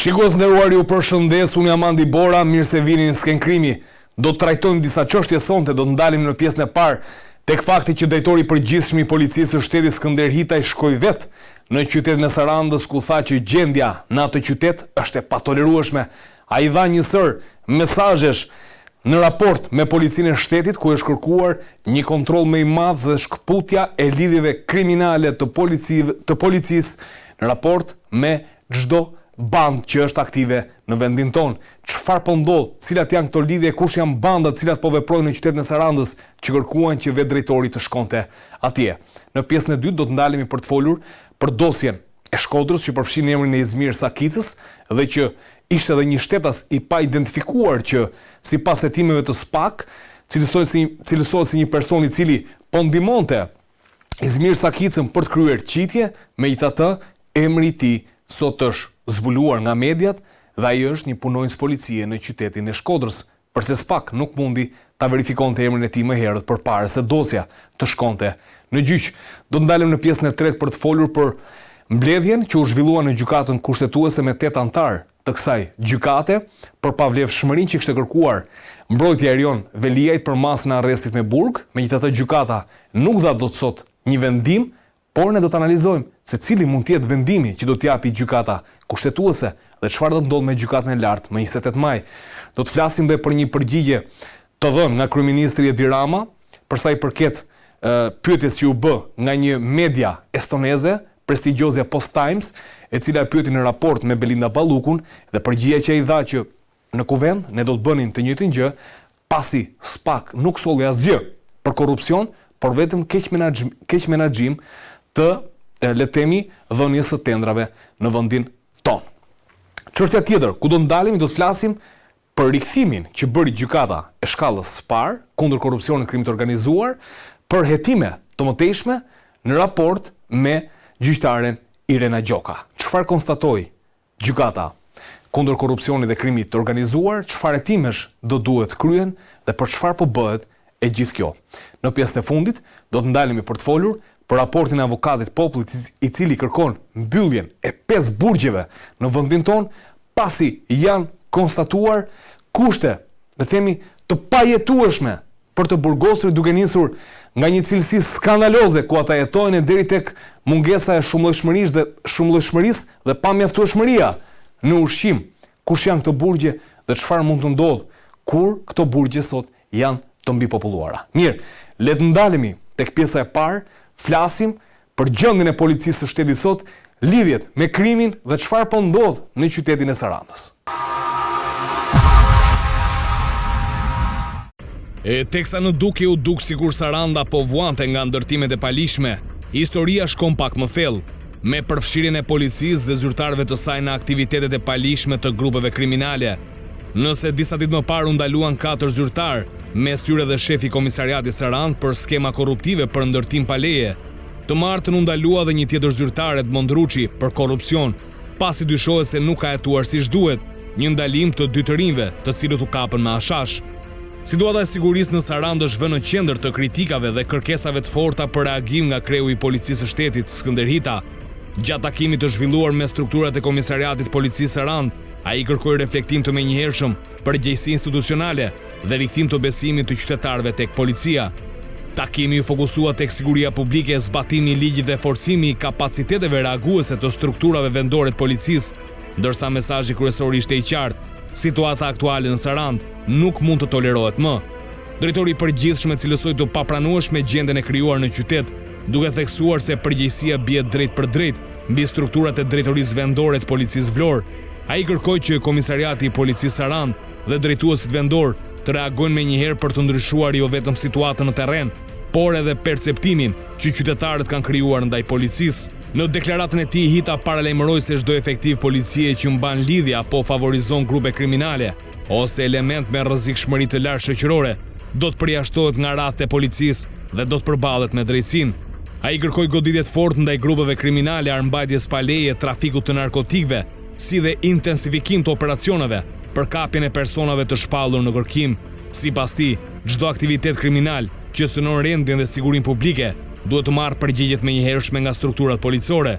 Shikues nderuar, ju përshëndes, unë jam Andi Bora, mirë se vini në Sken Krimi. Do të trajtojmë disa çështje sonte, do të ndalim në pjesën e parë tek fakti që drejtori i përgjithshëm i policisë së shtetit Skënder Hitaj shkoi vet në qytetin e Sarandës, ku tha që gjendja në atë qytet është e patolerueshme. Ai dha një sër mesazhesh në raport me policinë e shtetit, ku është kërkuar një kontroll më i madh dhe shkputja e lidhjeve kriminale të policisë në raport me çdo band që është aktive në vendin tonë. Çfarë po ndodh? Cilat janë këto lidhje? Kush janë bandat cilat po veprojnë në qytetin e Sarandës që kërkuan që vetë drejtori të shkonte atje? Në pjesën e dytë do të ndalemi për të folur për dosjen e Shkodrës që përfshin emrin e Izmir Sakicës dhe që ishte edhe një shtetas i pa identifikuar që sipas hetimeve të SPAK cilësohet si një person i cili po ndihmonte Izmir Sakicën për të kryer qitje, megjithatë emri i tij sot është zbuluar nga mediat dhe ai është një punonjës policie në qytetin e Shkodrës, përse SPAK nuk mundi ta verifikonte emrin e tij më herët përpara se dosja të shkonte në gjyq. Do të ndalem në pjesën e tretë për të folur për mbledhjen që u zhvillua në gjykatën kushtetuese me 8 antar të kësaj gjykate për pavlefshmërinë që kishte kërkuar mbrojtja Erion Veliajt për masën e arrestit me burg. Megjithatë gjykata nuk dha dot sot një vendim, por ne do të analizojmë se cili mund të jetë vendimi që do t'japi gjykata kushtetuese dhe çfarë do të ndodhë me gjykatën e lartë më 28 maj. Do të flasim dhe për një përgjigje të dhënë nga kryeministri Edi Rama për sa i përket pyetjes që u bë nga një media estoneze, prestigjioze Post Times, e cila e pyeti në raport me Belinda Ballukun dhe përgjigjja që ai dha që në kuvend ne do të bënin të njëjtin gjë, pasi SPAK nuk solli asgjë për korrupsion, por vetëm keq menaxhim të le të themi dhënies së tendrave në vendin tonë. Çështja tjetër, ku do ndalemi, do të flasim për rikthimin që bëri gjykata e shkallës së parë kundër korrupsionit dhe krimit të organizuar për hetime të mëtejshme në raport me gjyqtaren Irena Gjoka. Çfarë konstatoi gjykata kundër korrupsionit dhe krimit të organizuar, çfarë hetimesh do duhet kryen dhe për çfarë po bëhet e gjithë kjo. Në pjesën e fundit do të ndalemi për të folur për raportin e avokatit popullit i cili kërkon mbylljen e 5 burgjeve në vendin tonë pasi janë konstatuar kushte, le të themi, të pajetueshme për të burgosur, duke nisur nga një cilësi skandaloze ku ata jetojnë deri tek mungesa e shumëllojshmërisë dhe pamjaftueshmëria në ushqim. Kush janë këto burgje dhe çfarë mund të ndodhë kur këto burgje sot janë të mbipopulluara? Mirë, le të ndalemi tek pjesa e parë, flasim për gjendjen e policisë së shtetit sot, lidhjet me krimin dhe çfarë po ndodh në qytetin e Sarandës. Teksa në Duke u duk sikur Saranda po vuante nga ndërtimet e palishme, historia shkon pak më thellë, me përfshirjen e policisë dhe zyrtarëve të saj në aktivitetet e palishme të grupeve kriminale. Nëse disa ditë më parë u ndaluan 4 zyrtar, mes tyre dhe shefi komisariatit Sarandë për skema korruptive për ndërtim pa leje, të martën u ndalua dhe një tjetër zyrtar, Edmond Ruçi, për korrupsion, pasi dyshohet se nuk ka hetuar siç duhet, një ndalim të 2 të rinjve, të cilët u kapën me ashash. Situata e sigurisë në Sarandë është vënë në qendër të kritikave dhe kërkesave të forta për reagim nga kreu i policisë së shtetit, Skënder Hita. Gjatë takimit të zhvilluar me strukturat e komisariatit policisë Sarandë, ai kërkoi reflektim të menjëhershëm, përgjegjësi institucionale dhe rikthim të besimit të qytetarëve tek policia. Takimi u fokusua tek siguria publike, zbatimi i ligjit dhe forcimi i kapaciteteve reaguese të strukturave vendore të policisë, ndërsa mesazhi kryesor ishte i qartë: situata aktuale në Sarandë nuk mund të tolerohet më. Drejtori i përgjithshëm cilësoi të papranueshme gjendjen e krijuar në qytet, duke theksuar se përgjegjësia bie drejt për drejt mbi strukturat e drejtorisë vendore të policisë Vlorë. Ai kërkoi që komisariati i policisë Sarandë dhe drejtuesit vendor të reagojnë menjëherë për të ndryshuar jo vetëm situatën në terren, por edhe perceptimin që qytetarët kanë krijuar ndaj policisë. Në deklaratën e tij, Hita paralajmëroi se çdo efektiv policie që mban lidhje apo favorizon grupe kriminale ose element me rrezikshmëri të lartë shoqërore do të përjashtohet nga radhët e policisë dhe do të përballet me drejtësinë. Ai kërkoi goditje të fortë ndaj grupeve kriminale, armbajtjes pa leje, trafikut të narkotikëve, si dhe intensifikim të operacioneve për kapjen e personave të shpallur në kërkim. Sipas tij, çdo aktivitet kriminal që synon rendin dhe sigurinë publike duhet të marrë përgjigjet menjëhershme nga strukturat policore.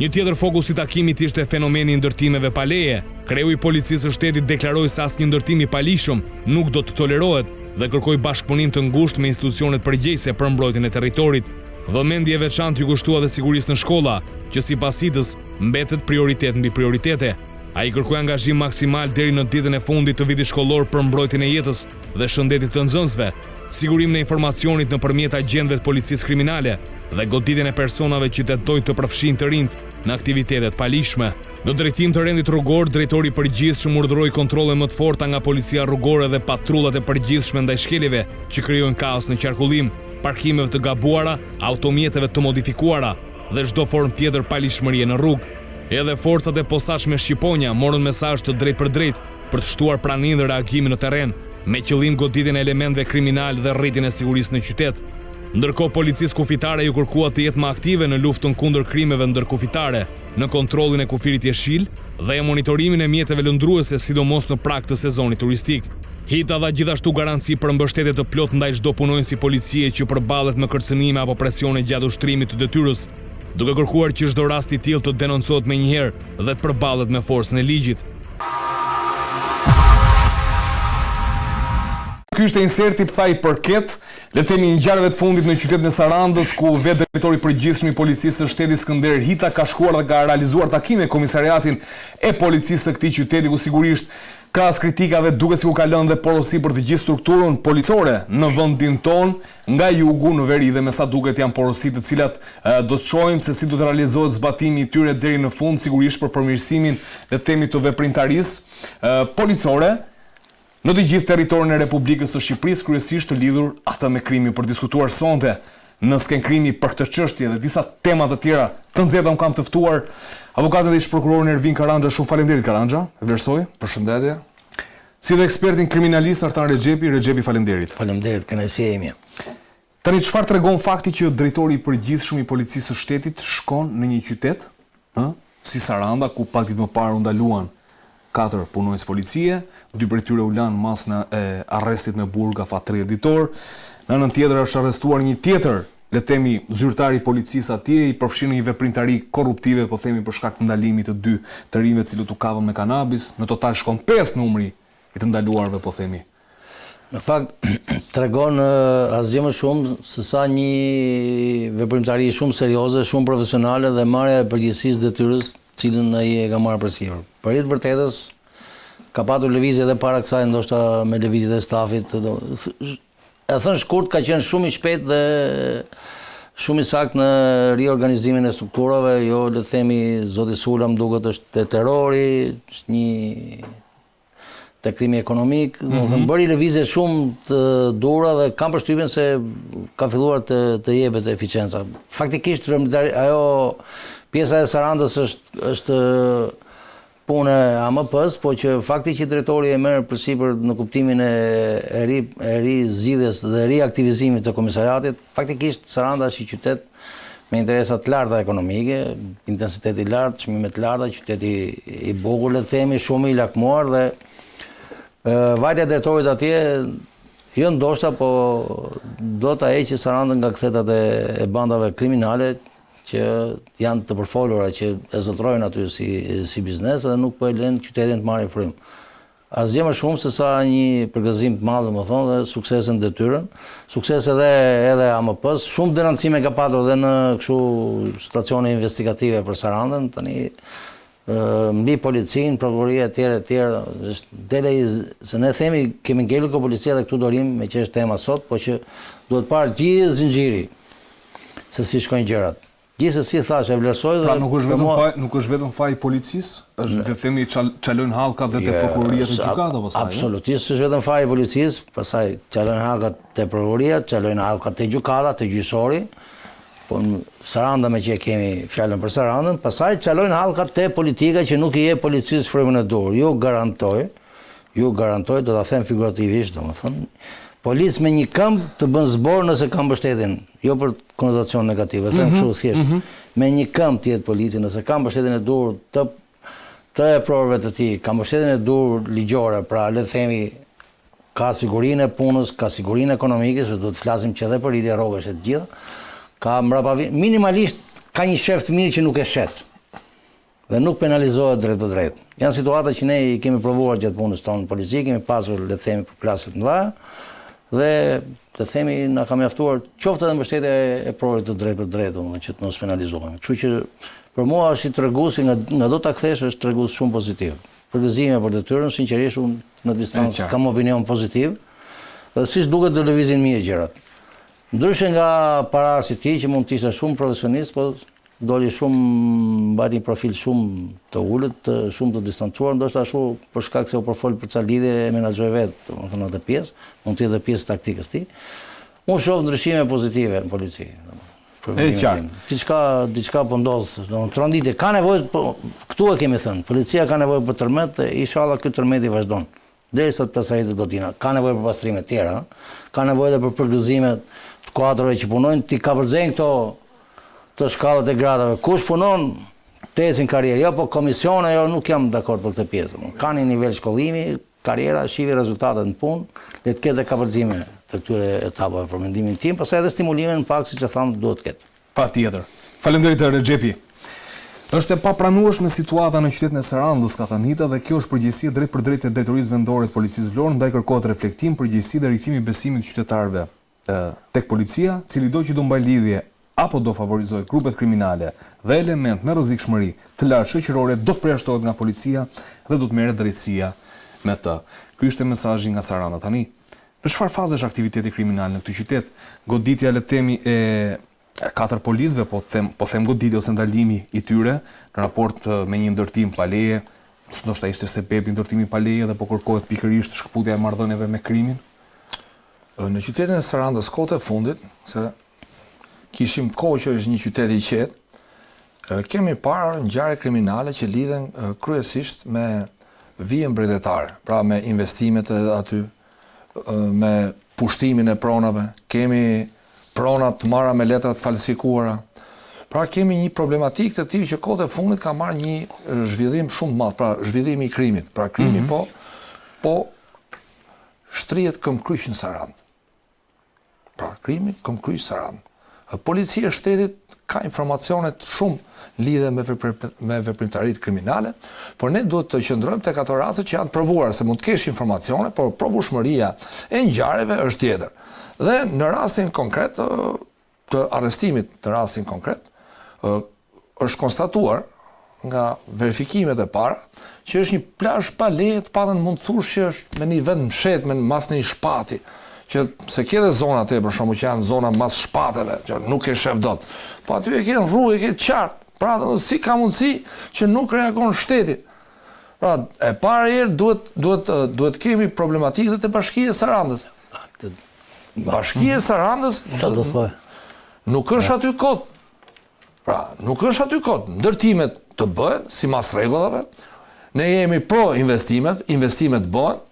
Një tjetër fokus i takimit ishte fenomeni i ndërtimeve pa leje, Kreu i policisë së shtetit deklaroi se asnjë ndërtim i palishëm nuk do të tolerohet dhe kërkoi bashkëpunim të ngushtë me institucionet përgjegjëse për mbrojtjen e territorit. Vëmendje e veçantë ju kushtua dhe sigurisë në shkolla, që sipas HIT-s mbetet prioritet mbi prioritete. Ai kërkoi angazhim maksimal deri në ditën e fundit të vitit shkollor për mbrojtjen e jetës dhe shëndetit të nxënësve, sigurimin e informacionit nëpërmjet agjentëve të policisë kriminale dhe goditjen e personave që tentojnë të përfshinë të rinjt në aktivitetet palishme. Në drejtim të rendit rrugor, drejtori i përgjithshëm urdhëroi kontrolle më të forta nga policia rrugore dhe patrullat e përgjithshme ndaj shkeljeve që krijojnë kaos në qarkullim, parkimeve të gabuara, automjeteve të modifikuara dhe çdo formë tjetër palishmërie në rrugë. Edhe forcat e posaçme shqiponja morën mesazh të drejtë për drejtë për të shtuar praninë dhe reagimin në terren, me qëllim goditjen e elementëve kriminal dhe rritjen e sigurisë në qytet. Ndërkohë policisë kufitare ju kërkua të jetë më aktive në luftën kundër krimeve ndërkufitare, në kontrollin e kufirit jeshil dhe e monitorimin e mjeteve lëndruese, sidomos në prag të sezonit turistik. HIT dha gjithashtu garanci për mbështetje të plotë ndaj çdo punonjësi policie që përballet me kërcënime apo presione gjatë ushtrimit të detyrës, duke kërkuar që çdo rast i tillë të denoncohet menjëherë dhe të përballet me forcën e ligjit. Ky ishte inserti sa i përket, le të themi, ngjarjeve të fundit në qytetin e Sarandës, ku vetë drejtori i përgjithshëm i policisë së shtetit Skënder Hita ka shkuar dhe ka realizuar takime me komisariatin e policisë së këtij qyteti, ku sigurisht krahas kritikave duke sikur ka lënë dhe porosi për të gjithë strukturën policore në vendin ton, nga jugu në veri dhe me sa duket janë porosi të cilat do të shohim se si do të realizohet zbatimi i tyre deri në fund, sigurisht për përmirësimin le të themi të veprimtarisë policore në të gjithë territorin e Republikës së Shqipërisë, kryesisht të lidhur atë me krimin. Për diskutuar sonte në skenkrimi për këtë çështje dhe disa tema të tjera të nxehta kam të ftuar avokatin dhe ish prokurorin Ervin Karandxha. Shumë faleminderit Karandxha, e vlerësoj. Përshëndetje. Si dhe ekspertin kriminalist Artan Rexhepi, faleminderit. Faleminderit, kënaqësia ime. Tani çfarë tregon fakti që drejtori i përgjithshëm i policisë së shtetit shkon në një qytet, si Saranda, ku pak ditë më parë u ndaluan 4 punonjës policie, 2 prej tyre u lanë mas në arrestit me burg afat 30 ditor. Në anën tjetër është arrestuar një tjetër, le të themi, zyrtar i policisë atje, i përfshirë një veprimtari korruptive, po themi për shkak të ndalimit të 2 të rinjve të cilët u kavën me kanabis. Në total shkon 5 numri i të ndaluarve, po themi. Në fakt, tregon asgjë më shumë se sa një veprimtari shumë serioze, shumë profesionale dhe marrja e përgjegjësisë detyrës, cilën ai e ka marrë përsipër. Për të vërtetës, ka patur lëvizje edhe para kësaj, ndoshta me lëvizjet e stafit. E thënë shkurt, ka qenë shumë i shpejt dhe shumë i sakt në riorganizimin e strukturave. Jo, le të themi, zoti Sula më duket është te terrori, është një te krimi ekonomik. Bëri lëvizje shumë të dura dhe kam përshtypjen se ka filluar të jepet eficienca. Faktikisht, ajo pjesa e Sarandës është punë e AMP-s, po që fakti që drejtori e merr përsipër në kuptimin e ri zgjidhjes dhe riaktivizimit të komisariatit, faktikisht Saranda është një qytet me interesa të larta ekonomike, intensitet i lartë, çmime të larta, qyteti i bukur, le të themi, shumë i lakmuar dhe vajtja e drejtorit atje jo ndoshta, po do ta heqë Sarandën nga kthetat e bandave kriminale që janë të përfolura, që e zotrojnë aty si biznes dhe nuk po e lënë qytetin të marrë frymë. Asgjë më shumë se sa një përgëzim të madh, domethënë, dhe suksese në detyrën, sukses edhe AMP-s, shumë denoncime ka patur edhe në kështu stacione investigative për Sarandën, tani mbi policinë, prokuroria etj. Dele se ne themi kemi ngelur ko policia dhe këtu dorim me që është tema sot, po që duhet parë gjithë zinxhiri se si shkojnë gjërat. Gjithsesi thash e vlerësoj dhe pra nuk është vetëm faji policisë, është le të themi çalojnë hallkat dhe te prokuroria të gjykatave pastaj. Absolutisht është vetëm faji policisë, pastaj çalojnë hallkat te prokuroria, çalojnë hallkat te gjykata, te gjyqësori. Po Saranda me që kemi fjalën për Sarandën, pastaj çalojnë hallkat te politika që nuk i jep policisë frymën e dur. Ju garantoj, do ta them figurativisht, domethënë, policë me një këmbë të bën zbor nëse ka mbështetjen, jo për konotacion negativ, e them kështu thjesht. Me një këmbë të jetë polici nëse ka mbështetjen e dur të provave të tij, ka mbështetjen e dur ligjore, pra le të themi ka sigurinë e punës, ka sigurinë ekonomike, se do të flasim që edhe për rritje rrogash e të gjitha. Ka mbrapa minimalisht ka një shef të mirë që nuk e shet. dhe nuk penalizohet drejt për drejt. Janë situata që ne i kemi provuar gjatë punës tonë në polici, kemi pasur, le të themi, për klaset mëdha, dhe le të themi na ka mjaftuar qoftë edhe mbështetja e prorit të drejt për drejt, që të mos penalizohemi. Kështu që për mua është i treguesi nga do ta kthesh është tregues shumë pozitiv. Përgëzime për detyrën, sinqerisht unë në distancë kam opinion pozitiv, dhe siç duket do lëvizin mirë gjërat. Ndryshe nga parasi ti që mund të ishte shumë profesionist, po doli shumë, mbajti një profil shumë të ulët, shumë të distancuar, ndoshta ashtu për shkak se u përfol për ca lidhje e menaxhoi vetë, domethënë atë pjesë, mund të jetë pjesë taktikës ti. Unë shoh ndryshime pozitive në polici. E qartë. Diçka po ndodh, domethënë tronditje ka nevojë, këtu e kemi thënë, policia ka nevojë për tërmet, inshallah ky tërmet i vazhdon. Derisa të pasaritet godina, ka nevojë për pastrime të tjera, ka nevojë edhe për përgëzime të kuadrove që punojnë, ti ka përgjën këto shkallët e gradave. Kush punon, të ecin karrierë, jo po komisione, jo nuk jam dakord për këtë pjesë. Ka një nivel shkollimi, karriera, shivi rezultatet në punë, le të ketë kapërcime të këtyre etapave për mendimin tim, pastaj edhe stimulime në pak siç e tham duhet të ketë. Patjetër. Faleminderit Rexhepi. Është e papranueshme situata në qytetin e Sarandës, ka thënë Hita, dhe kjo është përgjegjësia drejt për drejt e drejtorisë vendore të policisë Vlorë, ndaj kërkohet reflektim, përgjegjësi dhe rikthimi i besimit të qytetarëve tek policia, cili do që do mbaj lidhje apo do favorizojë grupet kriminale dhe element me rrezikshmëri të lartë shoqërore, do të përjashtohet nga policia dhe do të merret drejtësia me të. Ky është mesazhi nga Saranda tani. Në çfarë faze është aktiviteti kriminal në këtë qytet? Goditja, le të themi, e 4 policëve, po them goditje ose ndalimi i tyre në raport me një ndërtim pa leje, ndoshta ishte sebebi ndërtimi pa leje dhe po kërkohet pikërisht shkputja e marrëdhënieve me krimin. Në qytetin e Sarandës kohët e fundit, se kishim kohë që është një qytet i qetë, kemi parë ngjarje kriminale që lidhen kryesisht me vijën mbretërore, pra me investimet aty, me pushtimin e pronave, kemi pronat të marra me letra të falsifikuara. Pra kemi një problematikë të tillë që kohët e fundit ka marrë një zhvillim shumë të madh, pra zhvillimi i krimit. Pra krimi po shtrihet këmbkryq në Sarandë. Pra krimi këmbkryq Sarandë. Policia e shtetit ka informacione shumë lidhe me veprimtaritë kriminale, por ne duhet të qëndrojmë tek ato raste që janë provuar, se mund të kesh informacione, por provueshmëria e ngjarjeve është tjetër. Dhe në rastin konkret të arrestimit, në rastin konkret, është konstatuar nga verifikimet e para që është një plazh pa leje të patën mund të thush që është me një vend mshet, me mas një shpati, që se ke dhe zona të për shkakun që janë zona mas shpateve, që nuk e shef dot. Po aty e ke në rrugë, e ke qartë. Pra si ka mundësi që nuk reagon shteti. Pra e para herë duhet kemi problematikë dhe të Bashkia e Sarandës. Bashkia e Sarandës nuk është aty kot. Pra nuk është aty kot. Ndërtimet të bëhen sipas rregullave. Ne jemi pro investimet bëhen.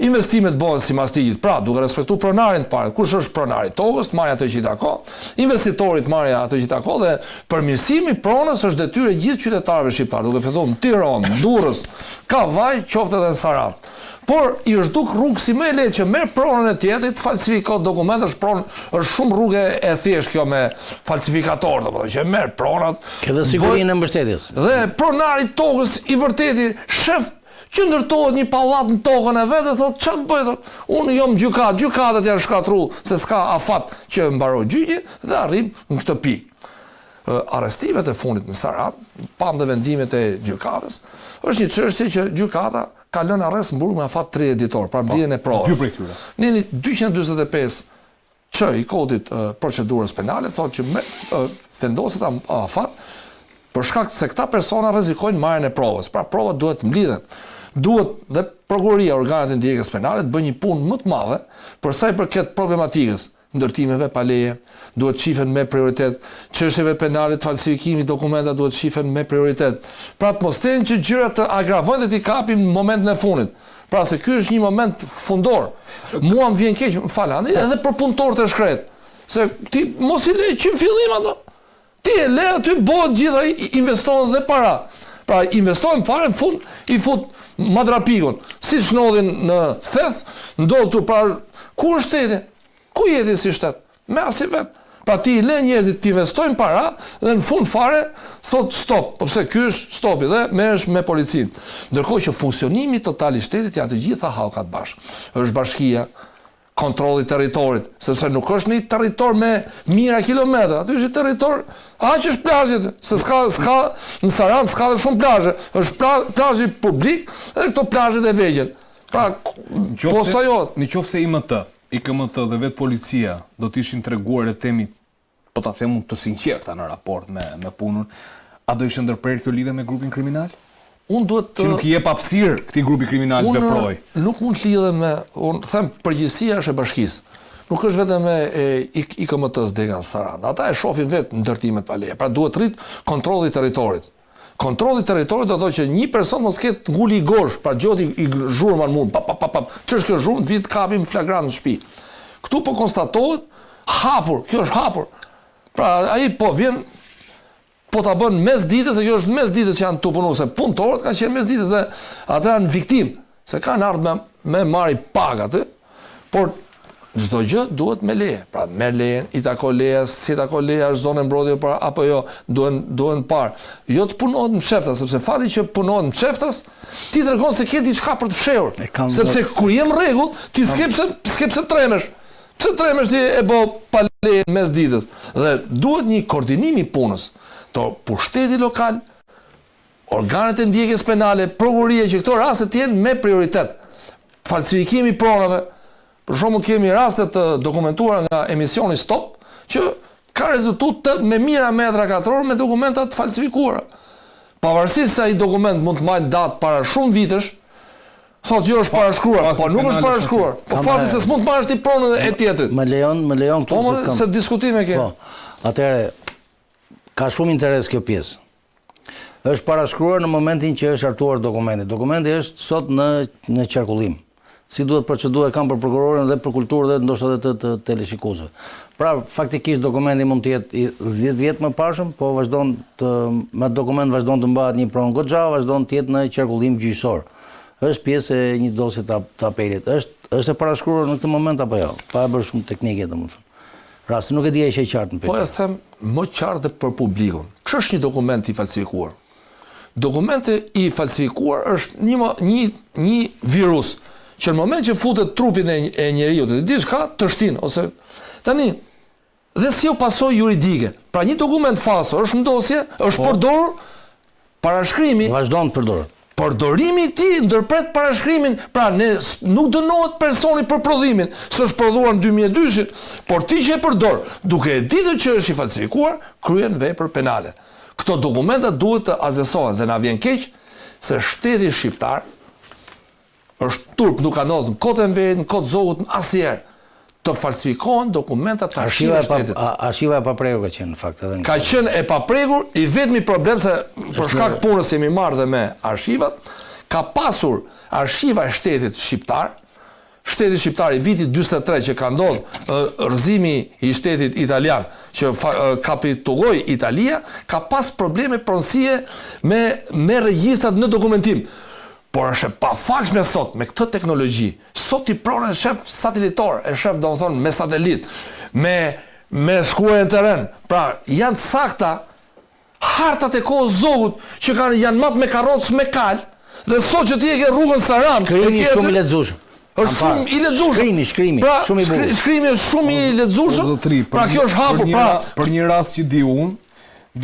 Investimet bëhen sipas ligjit, pra duke respektuar pronarin të parë. Kush është pronari? Tokës, marrja atë që i takon, investitorit marrja atë që i takon, dhe përmirësimi i pronës është detyrë e gjithë qytetarëve shqiptar, duke filluar në Tiranë, në Durrës, Kavaj, qoftë edhe në Sarandë. Por i është duk rrugë si më e lehtë që merr pronën e tjetrit, falsifikon dokumentet, është shumë rrugë e thjeshtë kjo me falsifikator, domethënë që merr pronat. Ka dhe sigurinë e mbështetjes. Dhe pronari i tokës i vërteti shef që ndërtohet një pallat në tokën e vet dhe thotë çfarë bëj thotë. Unë jam gjykat, gjykatat janë shkatruar se s'ka afat që mbaroj gjyqi dhe arrim në këtë pikë. Arrestimet e fundit në Sarandë, pam dhe vendimet e gjykatës, është një çështje që gjykata ka lënë arrest në burg me afat 30 ditor, pra mbledhjen e provave. Në 245 ç i kodit procedurës penale thotë që vendoset afat për shkak se këta persona rrezikojnë marrjen e provës. Pra provat duhet mblidhen. Duhet dhe prokuroria, organet e ndjekjes penale të bëjnë një punë më të madhe për sa i përket problematikës ndërtimeve pa leje, duhet shifen me prioritet, çështjeve penale të falsifikimit dokumentave duhet shifen me prioritet. Pra të mos ten që gjërat të agravojnë dhe t'i kapim në momentin e fundit. Pra se ky është një moment fundor. Mua më vjen keq, falani, edhe për punëtorët e shkret. Se ti mos i le që në fillim ato. Ti e le aty bëhet gjitha investohen dhe para. Pra investojnë fare në fund i fut madrapikun. Si shnodhin në theth, ndodh tu pra ku është shteti? Ku jeti si shtet? Me asi vet. Pra ti le njerëzit të investojnë para dhe në fund fare thot stop, përse ky është stopi dhe merresh me policinë. Ndërkohë që funksionimi total i shtetit janë të gjitha hallkat bashkë. Është bashkia, kontrolli i territorit, sepse nuk është një territor me mijëra kilometra, aty është territor, aq është plazhet, se s'ka në Sarandë s'ka dhe shumë plazhe, është plazhi publik dhe këto plazhet e vegjël. Pra, në qoftë se IKMT dhe vetë policia do të ishin treguar e temi, po ta them të sinqerta në raport me punën, a do ishte ndërprer kjo lidhje me grupin kriminal? Unë duhet që nuk I jep hapësirë këtij grupi kriminal veproj. Nuk mund të lidhem me, unë them përgjegjësia është e bashkisë. Nuk është vetëm IKMT-s Dega Sarandë. Ata e shohin vetë ndërtimet pa leje. Pra duhet rrit kontrolli I territorit. Kontrolli I territorit do të thotë që një person mos ketë nguli I gosh, pra gjoti I zhurmën mund. Ç'është kjo zhurmë, vit kapim flagrant në shtëpi. Ktu po konstatohet hapur, kjo është hapur. Pra ai po vjen po ta bën mes ditës, se kjo është mes ditës që janë tu punu, se punëtorët kanë qenë mes ditës dhe ata janë viktimë, se kanë ardhur me marrë pagë aty, por çdo gjë duhet me leje. Pra merr lejen, I takon leja, si takon leja, është zonë mbrojtje apo jo, duhen parë. Jo të punohet në fshefta, sepse fati që punohet në fsheftas, ti tregon se ke diçka për të fshehur. Sepse kur je në rregull, ti s'ke pse tremesh. Pse tremesh ti e bë pa leje mes ditës. Dhe duhet një koordinim I punës. Pushteti lokal, organet e ndjekjes penale, prokuria që këto raste të jenë me prioritet. Falsifikimi I pronave, për shembull kemi raste të dokumentuara nga emisioni Stop, që ka rezultat me mijëra metra katror me dokumenta të falsifikuara. Pavarësisht se ai dokument mund të marrë datë para shumë vitesh, thotë jo është parashkruar, po nuk është parashkruar. Po fati se s'mund të marrësh ti pronën e tjetrit. Më lejon këtu se kam. Se diskutime ke. Po. Atëherë ka shumë interes kjo pjesë. Është parashkruar në momentin që është hartuar dokumenti. Dokumenti është sot në qarkullim. Si duhet procedura kanë për prokurorin dhe për kulturë dhe ndoshta edhe të teleshikuesve. Pra, faktikisht dokumenti mund të jetë 10 vjet më parshëm, po me dokument vazhdon të mbahet një pronë goxha, vazhdon të jetë në qarkullim gjyqësor. Është pjesë e një dosje të apelit. Është e parashkruar në këtë moment apo jo? Pa e bërë shumë teknike domethënë. Rasti nuk e di e qartë në pyetje. Po e them më qartë dhe për publikun. Ç'është një dokument I falsifikuar? Dokumenti I falsifikuar është një virus që në moment që futet trupin e njeriu të diçka të shtin ose tani dhe si o pasojë juridike. Pra një dokument falso është në dosje, është përdorur parashkrimi. Vazhdon të përdoret. Përdorimi I tij ndërpret parashkrimin, pra nuk dënohet personi për prodhimin, s'është prodhuar në 2002, por ti që e përdor, duke e ditur që është I falsifikuar, kryen vepër penale. Këto dokumenta duhet të azesohen dhe na vjen keq se shteti shqiptar është turp, nuk ka ndodhur në kohën e Enverit, në kohën e Zogut asnjëherë të falsifikohen dokumenta të arshivit të shtetit. Arshiva e paprekur ka qenë në fakt edhe. Ka qenë e paprekur, I vetmi problem se për shkak të punës jemi marrë dhe me arshivat, ka pasur arshiva e shtetit shqiptar, shteti shqiptar I vitit 43 që ka ndodhur rrëzimi I shtetit italian që kapitulloi Italia, ka pas probleme pronësie me regjistrat në dokumentim. Por është e pafalshme sot me këtë teknologji. Sot I pronë e shef satelitor, e shef domethënë me satelit, me shkruajnë terren. Pra janë sakta hartat e kohës Zogut që janë matë me karrocë me kal, dhe sot që ti e ke rrugën Sarandë, shkrimi shumë I lexueshëm. Është shumë I lexueshëm. Shkrimi, shumë I bukur. Shkrimi është shumë I lexueshëm. Pra kjo është hapur, për një rast që di unë,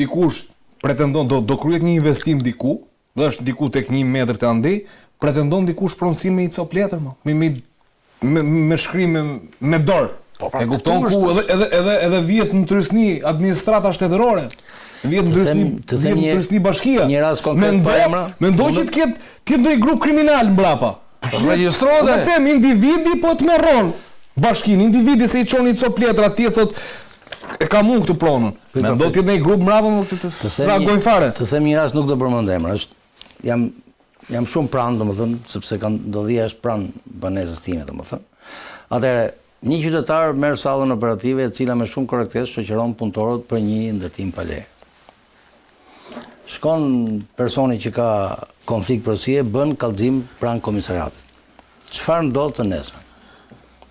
dikush pretendon do kryet një investim diku, dhe është diku tek 1 metër të andej, pretendon dikush pronësim me cop letër, me shkrim me dorë. E kupton ku edhe vihet në trysni administrata shtetërore. Vihet në trysni bashkia. Një rast konkret për emra. Mendoj që të ketë ndonjë grup kriminal mbrapa. Regjistrohet. Do të them individi po të merron bashkinë, individi se I çon cop letër atje thot e kam unë këtë pronën. Mendoj të jetë një grup mbrapa të reagojnë fare. Të them një rast nuk do përmend emra, jam shumë pranë, domethënë, sepse ndodhia është pranë banesës time, domethënë. Atëherë, një qytetar merr sallën operative e cila me shumë korrektesë shoqëron punëtorët për një ndërtim pa leje. Shkon personi që ka konflikt porosie, bën kallëzim pranë komisariatit. Çfarë ndodh të nesmen?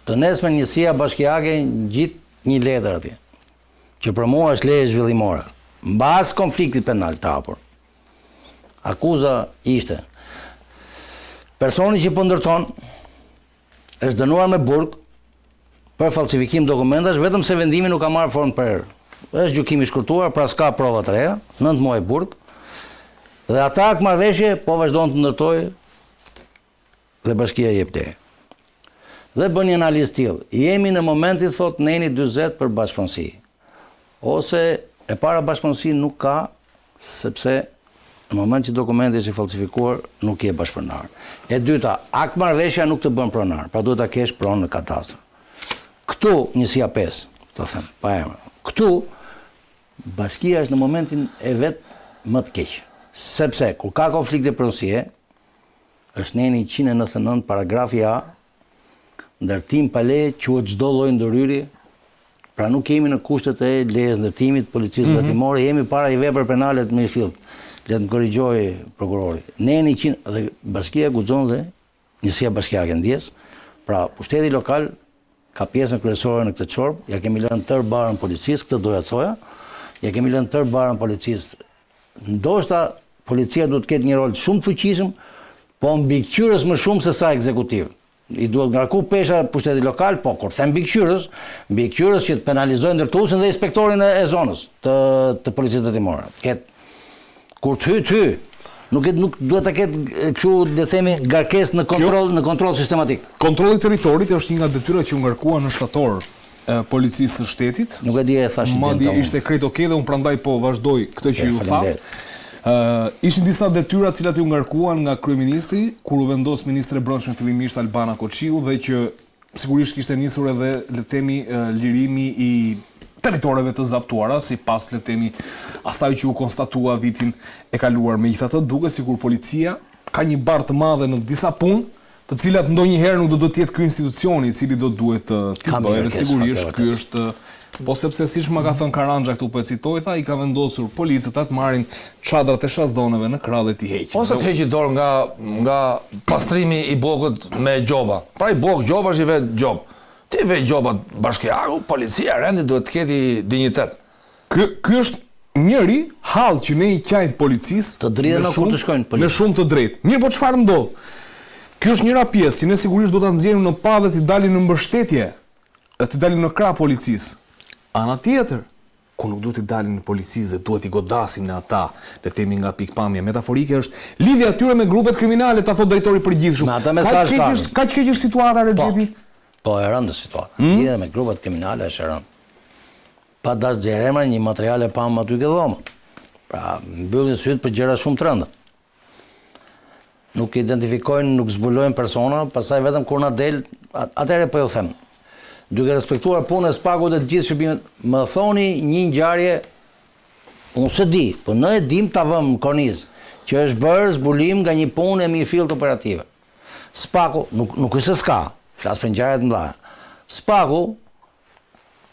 Të nesmen njësia bashkiake ngjit një letër atje. që për mua është leje zhvillimore, mbas konfliktit penal të hapur. Akuza ishte personi që po ndërton është dënuar me burg për falsifikim dokumentash, vetëm se vendimi nuk ka marrë formë për herë. Është gjykimi i shkurtuar, pra s'ka prova të reja, 9 muaj burg. Dhe ata akmarrëveshje po vazhdon të ndërtojë dhe bashkia jep leje. Dhe bën një analizë tillë. Jemi në momentin thot neni 40 për bashkëpunësi. Ose e para bashkëpunësi nuk ka, sepse në moment që dokumenti është i falsifikuar, nuk je bashkëpronar. E dyta, akmarrëveshja nuk të bën pronar, pra duhet ta kesh pronë në katastër. Këtu njësia 5, të them, pa emër. Këtu bashkia është në momentin e vet më të keq. Sepse kur ka konflikte pronësie, është neni 199 paragrafi A, ndërtim pa leje quhet çdo lloj ndërhyrje. Pra nuk jemi në kushtet e lejes ndërtimit, policisë ndërtimore, jemi para i vepër penale të mirëfillt. Le të më korrigjoj prokurori. Neni 100 dhe bashkia guxon dhe njësia bashkiake ndjes. Pra pushteti lokal ka pjesën kryesore në këtë çorb, ja kemi lënë tërë barën policisë, këtë doja të thoja. Ja kemi lënë tërë barën policisë. Ndoshta policia duhet të ketë një rol shumë të fuqishëm, po mbikëqyrës më shumë se sa ekzekutiv. I duhet ngarku pesha pushteti lokal, po kur them mbikëqyrës që të penalizojnë ndërtuesin dhe inspektorin e zonës të policisë ndërtimore. Kur të hy, nuk duhet të ketë kështu le themi ngarkesë në kontroll sistematik. Kontrolli i territorit është një nga detyrat që u ngarkuan në shtator policisë së shtetit. Nuk e di e thash gjë. Madje ishte krejt okay dhe unë prandaj po vazhdoj këtë që ju tham. Ishin disa detyra të cilat u ngarkuan nga kryeministri kur u vendos ministri e brendshme fillimisht Albana Koçiu dhe që sigurisht kishte nisur edhe le të themi lirimi i territoreve të zaptuara sipas le të themi asaj që u konstatua vitin e kaluar. Megjithatë duket sikur policia ka një barë të madhe në disa punë, të cilat ndonjëherë nuk do të jetë ky institucioni i cili do duhet të bëjë. Dhe sigurisht ky është po sepse siç më ka thënë Karandxha këtu po e citoj, tha i ka vendosur policët të marrin çadrat e shasdoneve në krah dhe t'i heqin. Ose të heqin dorë nga pastrimi i bllokut me gjoba. Pra i blok gjoba është i vet gjob. Ti ve gjobat bashkiaku, policia rendi duhet të ketë dinjitet. Ky është njëri hall që ne i qajmë policisë të drejtë ku të shkojnë policë. Me shumë të drejtë. Mirë, po çfarë ndodh? Ky është njëra pjesë që ne sigurisht do ta nxjerrim në pa dhe të dalin në mbështetje, të dalin në krah policisë. Ana tjetër, ku nuk duhet të dalin në policisë dhe duhet i godasim në ata, le themi nga pikpamja metaforike, është lidhja atyre me grupet kriminale, ta thot drejtori i përgjithshëm. Kaq keq është situata Rexhepi? Po e rëndë situata. Lidhja me grupet kriminale është e rëndë. Pa dash xheremra një materiale pam aty ke dhomë. Pra mbyllin syt për gjëra shumë të rënda. Nuk identifikojnë, nuk zbulojnë persona, pastaj vetëm kur na del, atëherë po ju them. Duke respektuar punën e SPAK-ut dhe të gjithë shërbimet, më thoni një ngjarje, unë se di, po ne e dim ta vëmë në kornizë, që është bërë zbulim nga një punë e mirëfillt operative. SPAK-u nuk është se s'ka, flas për ngjarje të mëdha. SPAK-u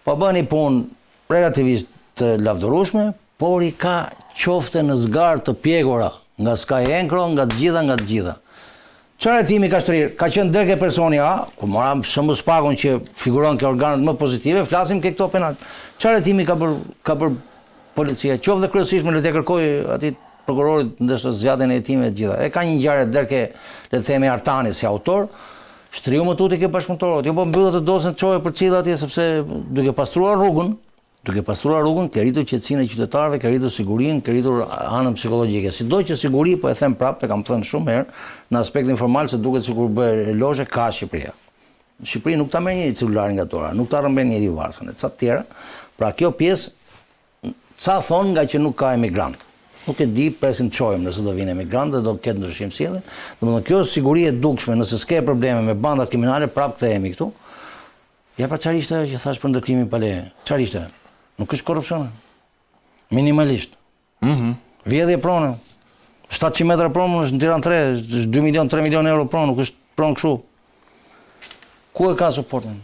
po bën një punë relativisht të lavdërueshme, por i ka qofte në zgarë të pjegura nga Sky Enkro, nga të gjitha. Çfarë hetimi ka shtrirë? Ka qenë dërke personi A, ku moram shembull SPAK-un që figuron ke organet më pozitive, flasim ke këto penal. Çfarë hetimi ka bër policia? Qoftë dhe kryesisht më le të kërkoj atij prokurorit ndoshta zgjatjen e hetimeve të gjitha. E ka një ngjarje dërke le të themi Artani si autor, shtriu më tuti ke bashkëpunëtorët. Jo po mbyllet të dosën të çojë për cilë atje sepse duke pastruar rrugën, ke rritur qetësinë e qytetarëve, ke rritur sigurinë, ke rritur anën psikologjike. Sido që siguri, po e them prapë, e kam thënë shumë herë, në aspektin formal se duket sikur bëhet elozhe ka Shqipëria. Në Shqipëri nuk ta merr njëri celularin nga dora, nuk ta rrëmben njëri varsën, e ca të tjera. Pra kjo pjesë ca thon nga që nuk ka emigrant. Nuk e di, presim të çojmë nëse do vinë emigrant dhe do ketë ndryshim sjellje. Domethënë kjo siguri e dukshme, nëse s'ke probleme me bandat kriminale, prapë kthehemi këtu. Ja pra çfarë ishte që thash për ndërtimin pa leje? Çfarë ishte? Nuk është korrupsione. Minimalisht. Vjedhje pronë. 700 metra pronë është në Tiranë 3, është 2 milion, 3 milion euro pronë, nuk është pronë kështu. Ku e ka suportin?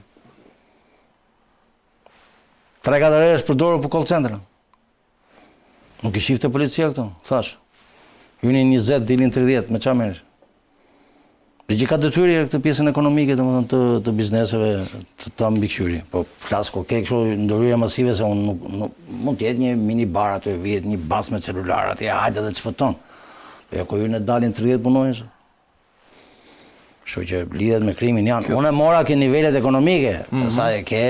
3-4 herë është përdorur për call centra. Nuk i shifte policia këto, thash. Hynin 20, dilin 30, me çfarë merresh? Ligji ka detyrë këtë pjesën ekonomike, domethënë të bizneseve të mbikëqyri. Po flas kur ke kështu ndërhyrje masive se unë nuk mund të jetë një minibar aty vjet, një bas me celular aty, hajde dhe çfarton. Po ja ku hyrën dalin 30 punonjës. Kështu që lidhet me krimin janë. Unë e mora ke nivelet ekonomike, sa e ke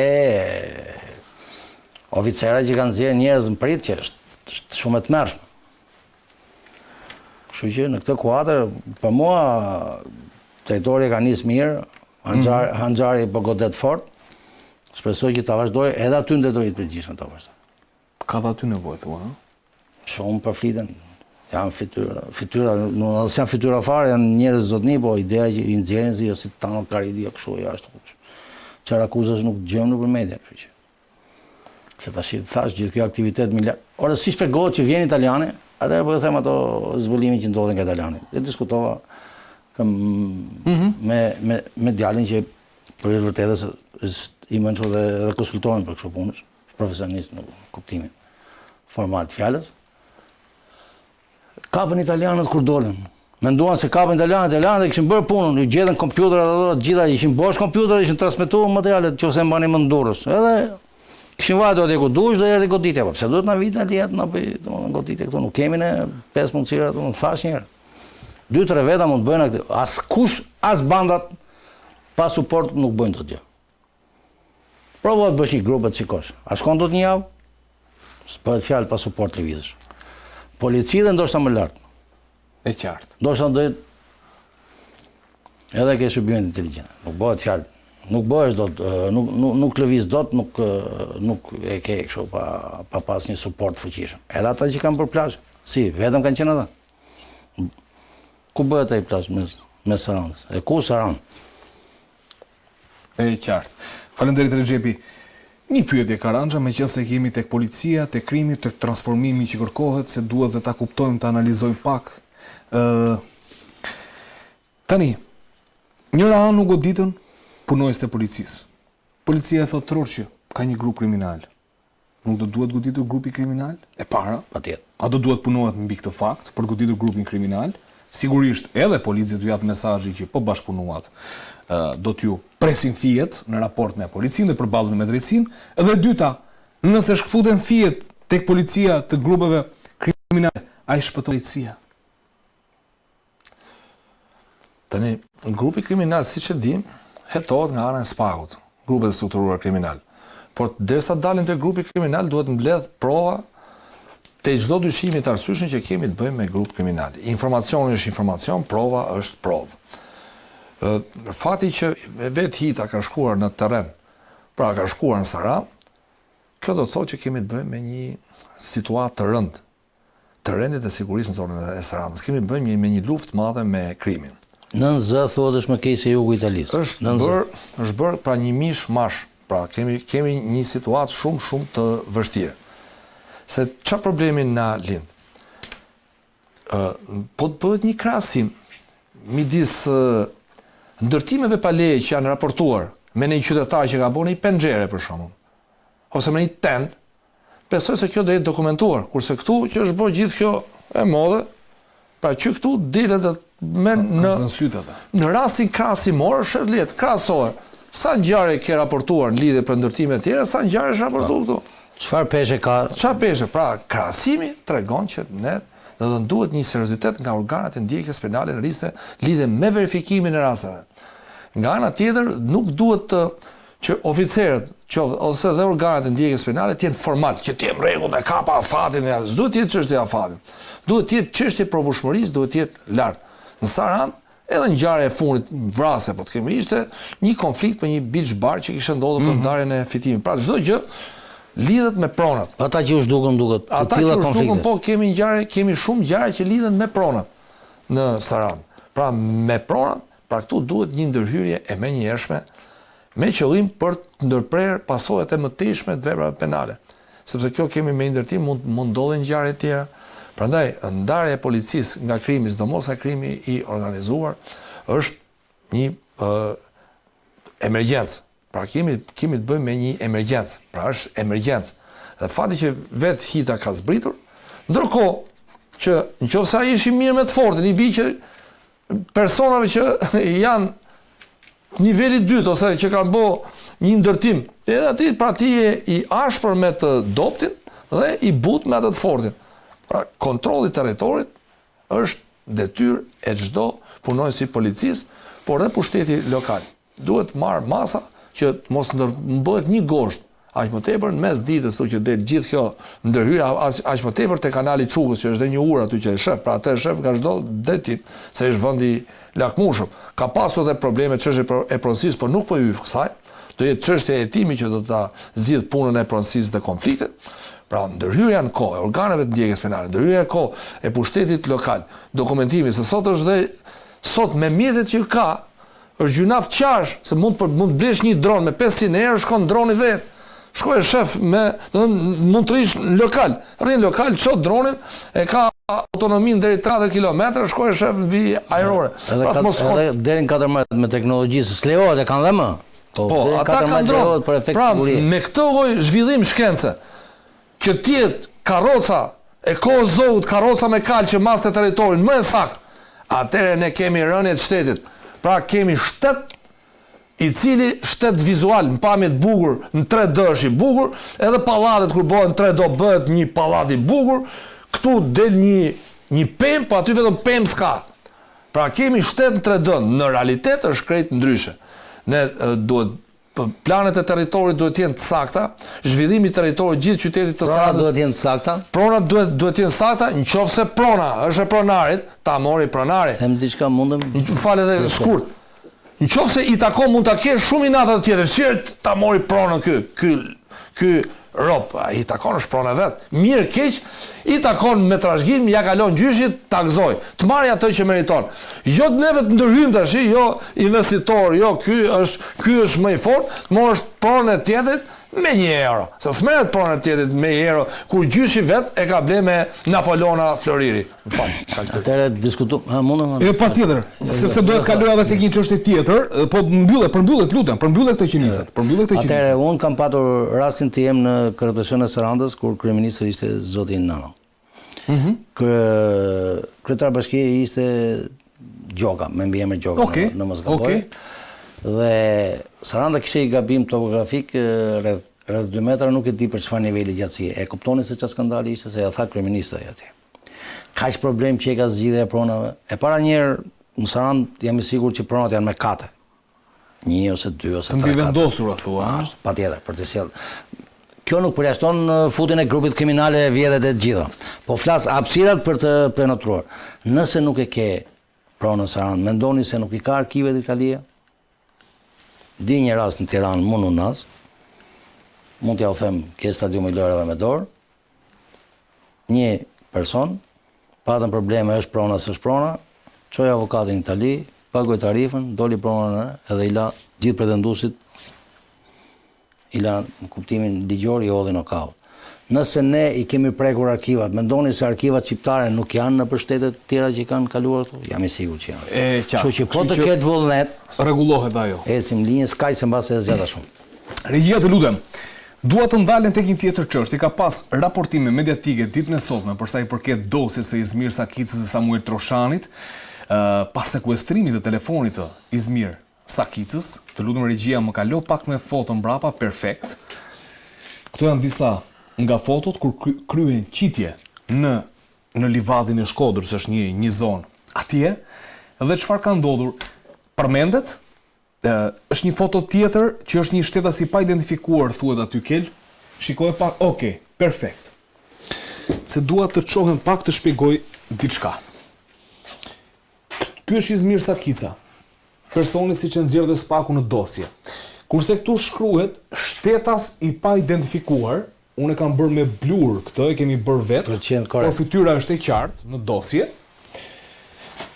oficera që kanë nxjerrë njerëz në prit që është shumë e tmerrshme. Kështu që në këtë kuadër, për mua territori ka nisë mirë, Hanxhari po godet fort. Shpresoj që ta vazhdoj edhe aty në detyrit të gjithshme ta vazhdoj. Ka dhe aty nevojë, thua, ha? Shumë përfliten. Janë fytyra, nëse janë fytyra fare, janë njerëz zotni, po ideja që i nxjerrin si ose tanë karidi kështu jashtë. Çfarë akuzash nuk dëgjojmë nëpër media, kështu që. Se tash thash gjithë kjo aktivitet miliard. Ora si shpjegohet që vjen italiane, atëherë po them ato zbulimin që ndodhin nga italianët. E diskutova me djalin që për vërtetës është i mençur dhe konsultohen për kështu punësh, profesionist në kuptimin formal të fjalës. Kapën italianët kur dolën. Menduan se kapën italianët kishin bërë punën, i gjetën kompjuterat ato, gjitha ishin bosh kompjuter, ishin transmetuar materialet nëse mbani mend durrës. Edhe kishin vajtur atje ku dush dhe erdhi goditja, po pse duhet na vit aliat na bëj, domethënë goditje këtu nuk kemi ne 5 mundësira, domethënë thash një herë. 2-3 veta mund të bëjnë këtë. As kush, as bandat pa suport nuk bëjnë dot gjë. Provo të bësh një grup të shikosh. A shkon dot një javë? S'bëhet fjalë pa suport lëvizësh. Policia ndoshta më lart. E qartë. Ndoshta do edhe ke shërbimet inteligjente. Nuk bëhet fjalë. Nuk bëhesh dot, nuk lëviz dot, nuk e ke kështu pa pas një suport fuqishëm. Edhe ata që kanë për plazh, si vetëm kanë qenë ata. Ku bëhet ai plazh me Sarandës? E ku Sarandë? E qartë. Faleminderit Rexhepi. Një pyetje Karanxha, meqense kemi tek policia, tek krimi, tek transformimi që kërkohet, se duhet të ta kuptojmë, të analizojmë pak. Tani, njëra anë u goditën punojës të policisë. Policia e thotë trosh që ka një grup kriminal. Nuk do duhet goditur grupi kriminal? E para? Patjetër. A do duhet punohet mbi këtë fakt për goditur grupin kriminal? Sigurisht edhe policia t'ju jap mesazhi që po bashkëpunuat do t'ju presin fijet në raport me policinë dhe përballur me drejtsinë. Edhe dyta, nëse shkputen fijet tek policia të grupeve kriminale, ai shpëton policia. Tani, grupi kriminal, siç e dim, hetohet nga ana e SPAK-ut, grupet e strukturuar kriminal. Por derisa dalim te grupi kriminal, duhet mbledh prova te çdo dyshimi të arsyeshëm që kemi të bëjmë me grup kriminal. Informacioni është informacion, prova është provë. Fati që vetë Hita ka shkuar në terren, pra ka shkuar në Sarandë, kjo do të thotë që kemi të bëjmë me një situatë të rëndë të rendit e sigurisë në zonën e Sarandës. Kemi të bëjmë me një luftë madhe me krimin. Nën zë thotë është më keq se jugu italisë. Është bërë pra një mish-mash. Pra kemi një situatë shumë të vështirë. Se çfarë problemi na lind? Po të bëhet një krahasim midis ndërtimeve pa leje që janë raportuar me një qytetar që ka bërë një penxhere për shembull, ose me një tent, besoj se kjo do jetë dokumentuar, kurse këtu që është bërë gjithë kjo e modhe, pra që këtu dilet në rastin krahasimor është lehtë krahasor. Sa ngjarje ke raportuar në lidhje për ndërtime të tjera, sa ngjarje është raportuar këtu? Çfarë peshe ka? Çfarë peshe? Pra, krahasimi tregon që ne do të duhet një seriozitet nga organet e ndjekjes penale në lidhje me verifikimin e rasteve. Nga ana tjetër, nuk duhet që oficerët ose dhe organet e ndjekjes penale të jenë formal, që të jenë rregull me kapa afatin, s'duhet të jetë çështje afatin. Duhet të jetë çështje provushmërisë, duhet të jetë lart. Në Sarandë, edhe në ngjarje e fundit, vrasje po të kemi, ishte një konflikt me një beach bar që kishte ndodhur për ndarjen e fitimit. Pra çdo gjë lidhet me pronat. Ata që u zhdukën duket të tilla konflikte. Po kemi shumë ngjarje që lidhen me pronat në Sarandë. Pra me pronat, pra këtu duhet një ndërhyrje e menjëhershme me qëllim për të ndërprerë pasojat e mëtejshme të veprave penale. Sepse kjo kemi me ndërtim mund ndodhin ngjarje të tjera. Prandaj ndarja e policisë nga krimi, sidomos nga krimi i organizuar, është një emergjencë. Pra kemi të bëjmë me një emergjencë. Pra është emergjencë. Dhe fati që vetë Hita ka zbritur, ndërkohë që nëse ai ishim mirë me të fortin, i bi që personave që janë niveli 2 ose që kanë bë një ndërtim. Edhe aty pra ti je i ashpër me të doptin dhe i butë me atë të fortin. Pra kontrolli i territorit është detyrë e çdo punonjësi policisë, por edhe pushteti lokal. Duhet marrë masa që mos bëhet një gosht. Aq më tepër në mes ditës që del gjithë kjo ndërhyrje, aq më tepër te kanali Çukës që është dhe një urë aty që e shef, pra atë e shef nga çdo drejtim, se është vendi lakmueshëm. Ka pasur edhe probleme çështje e pronësisë, por nuk po i hyj kësaj. Do jetë çështja e hetimit që do ta zgjidh punën e pronësisë dhe konfliktet. Pra ndërhyrja në kohë e organeve të ndjekjes penale, ndërhyrja në kohë e pushtetit lokal, dokumentimi se sot është dhe sot me mjetet që ka është gjunaf qash, se mund blesh një dron me 500 euro, shkon droni vet. Shkoj shef mund të rish lokal, rrin lokal, çot dronin, e ka autonominë deri 30 km, shkoj shef në vijë ajrore. Edhe deri në 14 me teknologji s'lejohet, e kanë dhe më. Po, ata kanë dronë. Pra, me këtë lloj zhvillim shkence, që tjetë karroca e kohës zogut, karroca me kal që mas të territorin më e saktë, atëherë ne kemi rënje të shtetit. Pra kemi shtet i cili shtet vizual në pamje të bukur, në 3D është i bukur, edhe pallatet kur bëhen 3D bëhet një pallat i bukur, këtu del një pemë, po aty vetëm pemë s'ka. Pra kemi shtet në 3D, në realitet është krejt ndryshe. Ne duhet planet e territorit duhet të jenë të sakta, zhvillimi i territorit gjithë qytetit të Sarandës. Duhet të jenë të sakta. Pronat duhet të jenë sakta, nëse prona është e pronarit, ta mori pronari. Them diçka mundem. Falë edhe shkurt. Nëse i takon mund ta kesh shumë inata të tjetër, si ta mori pronën ky rob, i takon është prona vet. Mirë keq, i takon me trashëgim, ja kalon gjyshit, ta gëzoj. Të marrë atë që meriton. Jo të neve të ndërhyjmë tash, jo investitor, jo ky është më i fortë, të morësh pronën e tjetrit me 1 euro. Se s'merret pronën e tjetrit me 1 euro, kur gjyshi vet e ka ble me Napoleona Floriri. Atëherë diskutojmë, mundem. Jo patjetër, sepse duhet kaloj edhe tek një çështje tjetër, po përmbyllet lutem, përmbyllet këtë që niset. Atëherë un kam patur rastin të jem në KRTSH-n e Sarandës kur kryeminist ishte zoti Nano. Kryetar bashkie ishte Gjoka, me mbiemër Gjoka, në mos gaboj. Dhe Saranda kishte një gabim topografik rreth 2 metra, nuk e di për çfarë niveli gjatësie. E kuptoni se çfarë skandali ishte, se ja tha kryeministri atje. Kaq problem që e ka zgjidhja e pronave. E para njëherë në Sarandë jam i sigurt që pronat janë me kate. 1 ose 2 ose 3 kate. Të vendosura thua, patjetër, për të sjellë. Kjo nuk përjashton futin e grupit kriminale vjedhet e gjitha. Po flas hapësirat për të penetruar. Nëse nuk e ke pronën Sarandë, mendoni se nuk i ka arkivet Italia? Di një rast në Tiranë, mund në nas, mund t'ja u them, ke stadiumi lojrave me dorë, një person, patën probleme, është prona, s'është prona, çoi avokatin në Itali, pagoi tarifën, doli pronën edhe i la gjithë pretenduesit, i la në kuptimin ligjor, i hodhi nokaut. Nëse ne i kemi prekur arkivat, mendoni se arkivat shqiptare nuk janë në shtetet tjera që kanë kaluar këtu? Jam i sigurt që janë. Kështu që po të ketë vullnet, rregullohet ajo. Ecim linjës kaq se mbase zgjata shumë. Regjia, të lutem. Dua të ndalen tek një tjetër çështje. Ka pas raportime mediatike ditën e sotme për sa i përket dosjes së Izmir Sakicës dhe Samuel Troshanit, pas sekuestrimit të telefonit të Izmir Sakicës. Të lutem regjia, më kalo pak me foto mbrapa, perfekt. Këto janë disa nga fotot kur kryen qitje në livadin e Shkodrës, është një zonë atje, dhe çfarë ka ndodhur? Përmendet, është një foto tjetër që është një shtetas i pa identifikuar, thuhet aty kel. Shikoj pak, okay, perfekt. Se dua të çohem pak të shpjegoj diçka. Ky është Izmir Sakica, personi siç e nxjerr dhe spaku në dosje. Kurse këtu shkruhet shtetas i pa identifikuar. Unë e kam bërë me blur këtë, e kemi bërë vetë, por fytyra është e qartë në dosje.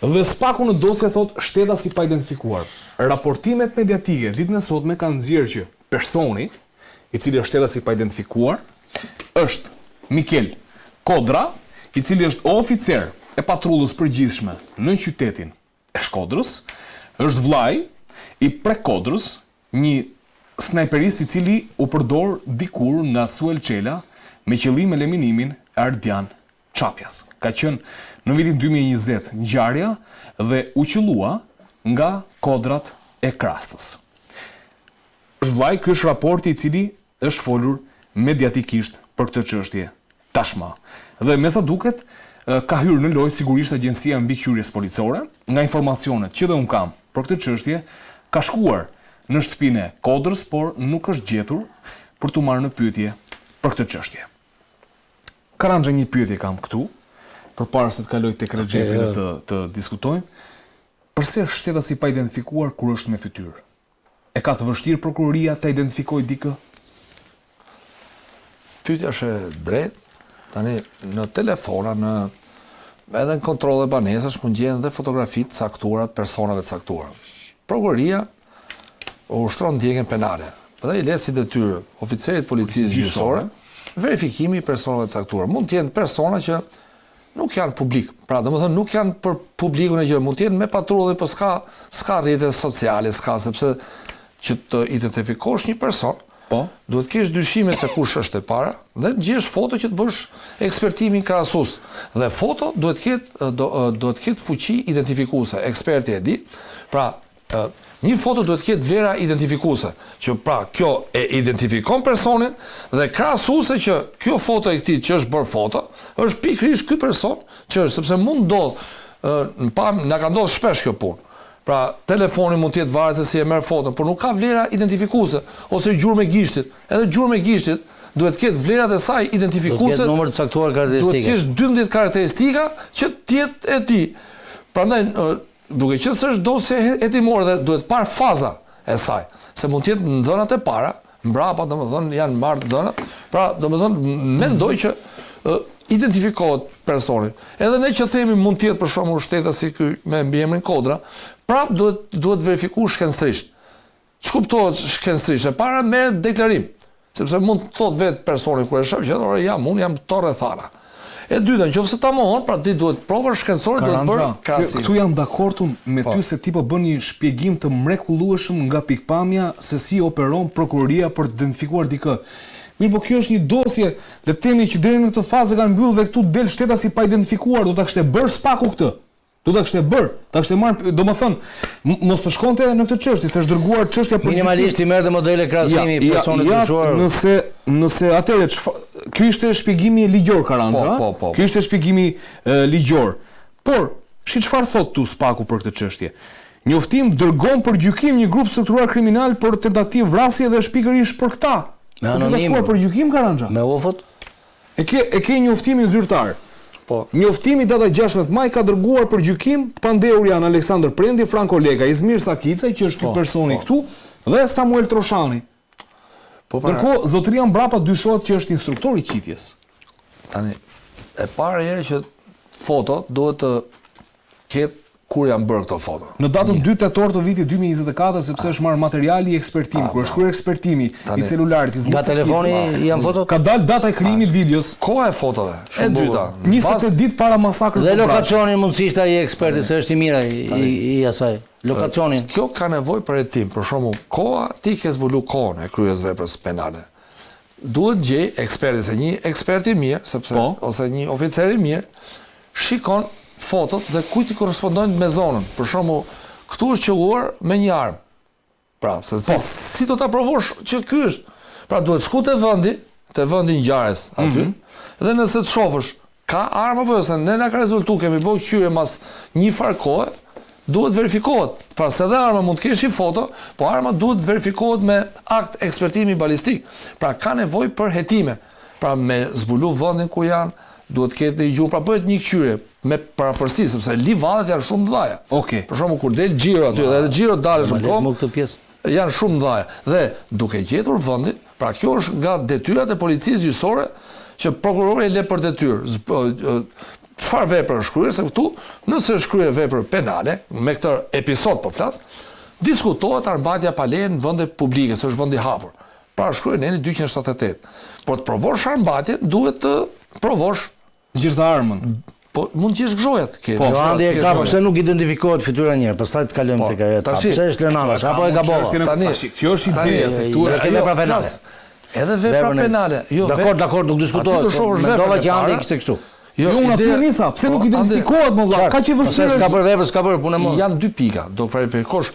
Dhe spaku në dosje thot shtetas i pa identifikuar. Raportimet mediatike ditën e sotme kanë nxjerrë që personi, i cili është shtetas i pa identifikuar, është Mikel Kodra, i cili është oficer e patrullës përgjithshme në qytetin e Shkodrës, është vllai i Prekodrës, një snajperist i cili u përdor dikur nga Suel Çela me qëllim eliminimin e Ardian Çapjas. Ka qenë në vitin 2020 ngjarja dhe u qellua nga kodrat e Krastës. Vllai, ky është raporti i cili është folur mediatikisht për këtë çështje tashmë. Dhe me sa duket ka hyrë në lojë sigurisht Agjencia Mbikëqyrjes Policore. Nga informacionet që dhe unë kam për këtë çështje, ka shkuar në shtëpinë e Kodrës, por nuk është gjetur për t'u marrë në pyetje për këtë çështje. Karanja, një pyetje kam këtu, përpara se të kaloj tek Rexhepi dhe të diskutojmë. Përse është shtetasi pa identifikuar kur është me fytyrë? E ka të vështirë prokuroria të identifikojë dikë? Pyetja është e drejtë. Tani në telefona, edhe në kontrolle banesash mund gjenden dhe fotografitë caktuara të personave të caktuara. Prokuroria ushtron ndjekjen penale. Dhe i le si detyrë oficerit policisë gjyqësore verifikimi i personave të caktuara. Mund të jenë persona që nuk janë publik. Pra, domethënë nuk janë për publikun e gjë, mund të jenë me patrullin, por s'ka rrjete sociale, sepse që të identifikosh një person, duhet kesh dyshime se kush është e para dhe të gjesh foto që të bësh ekspertimin krahasues. Dhe foto duhet ketë fuqi identifikuese, eksperti e di. Pra, një foto duhet ketë vlera identifikuese, që pra kjo e identifikon personin dhe krahasuese që kjo foto e këtij që është bërë foto, është pikërisht ky person që është, sepse mund na ka ndodhur shpesh kjo punë. Pra, telefoni mund të jetë varet se si e merr foton, por nuk ka vlera identifikuese, ose gjurmë e gishtit. Edhe gjurmë e gishtit duhet të ketë vlerat e saj identifikuese. Duhet të ketë numër të caktuar karakteristika. Duhet të kesh 12 karakteristika që të jetë e tij. Prandaj, duke qenë se është dosje hetimore dhe duhet parë faza e saj, se mund të jetë në dhënat e para, mbrapa, domethënë janë marrë dhënat. Pra, domethënë mendoj që identifikohet personi. Edhe ne që themi mund të jetë për shembull shtetasi ky me mbiemrin Kodra, prap duhet verifikuar shkencëtrisht. Ç'kuptohet shkencëtrisht? E para merret deklarim, sepse mund të thotë vetë personi kur e shef që unë jam to rrethana. E dyta, nëse ta mohon, pra ti duhet prova shkencore duhet bërë krahasim. Këtu jam dakordun me ty se ti po bën një shpjegim të mrekullueshëm nga pikpamja se si operon prokuroria për të identifikuar dikë. Mirë, po kjo është një dosje, le të themi që deri në këtë fazë kanë mbyllë dhe këtu del shtetasi pa identifikuar, do ta kishte bërë spaku këtë. Do ta kishte bërë, ta kishte marrë, domethënë, mos të shkonte në këtë çështje, se është dërguar çështja për minimalisht i merrte modele krahasimi personit të dyshuar. Nëse atëherë ky ishte shpjegimi ligjor Karanja, ky ishte shpjegimi ligjor. Por, çfarë thot tu spaku për këtë çështje? Njoftim dërgon për gjykim një grup strukturar kriminal për tentativë vrasje dhe është pikërisht për këtë. Me anonim, për gjykim Karanja. Me ofot? E ke njoftimin zyrtar. Njoftimi data 16 maj ka dërguar për gjykim pandehur janë Aleksandër Prendi, Franko Lega, Izmir Sakicaj, që është ky personi këtu, dhe Samuel Troshani. Ndërkohë, zotëria mbrapa dyshohet që është instruktor i qitjes. Tani, e para herë që foto duhet të ketë kur janë bërë këto foto. Në datën 2 tetor të vitit 2024, sepse është marrë materiali i ekspertimi, kur është kryer ekspertimi i celularit, nga telefoni janë fotot. Ka dalë data e krijimit videos. Koha e fotove. E dyta, 20 ditë para masakrës. Dhe lokacionin mundësisht ai eksperti se është i mira i asaj. Lokacionin. Kjo ka nevojë për hetim, për shembull, koha ti ke zbulu kohën e kryes veprës penale. Duhet gjej eksperti, se një ekspert i mirë, sepse ose një oficer i mirë shikon fotot dhe kujt i korrespondojnë me zonën. Për shembull, këtu është qelluar me një armë. Pra, si do ta provosh që ky është? Pra, duhet shku te vendi ngjarjes aty, dhe nëse të shohësh ka armë apo jo, se ne na ka rezultuar kemi bërë qyre mas një farë kohe, duhet verifikohet. Pra, se dhe arma mund të kesh një foto, po arma duhet verifikohet me akt ekspertimi balistik. Pra, ka nevojë për hetime. Pra, me zbulu vendin ku janë, duhet ketë i gjuhë, pra bëhet një qyre me parafërsi, sepse livadet janë shumë mëdha. Për shembull kur del xhiro aty, edhe xhiro dalë shumë kom, janë shumë mëdha. Dhe duke gjetur vendin, pra kjo është nga detyrat e policisë gjyqësore që prokurori e le për detyrë. Çfarë vepër është kryer, se këtu, nëse është kryer vepër penale, me këtë episod po flas, diskutohet armbajtja pa leje në vende publike, se është vendi hapur. Pra është kryer në 278. Por të provosh armbajtje duhet të provosh gjithë armën. Po mund të jesh gzhojat. Po andi e ka pse nuk identifikohet fytyra një herë, pastaj të kalojmë tek ajo. Pse është lënanash apo e gabova? Tani, kjo është ideja se këtu është vepra penale. Edhe vepra penale. Jo, dakor, nuk diskutohet. Mendova që andi kishte kështu. Jo, unë aty nisa, pse nuk identifikohet më vlla? Ka që vështirë. S'ka për vepër, s'ka për punë më. Janë dy pika. Do verifikosh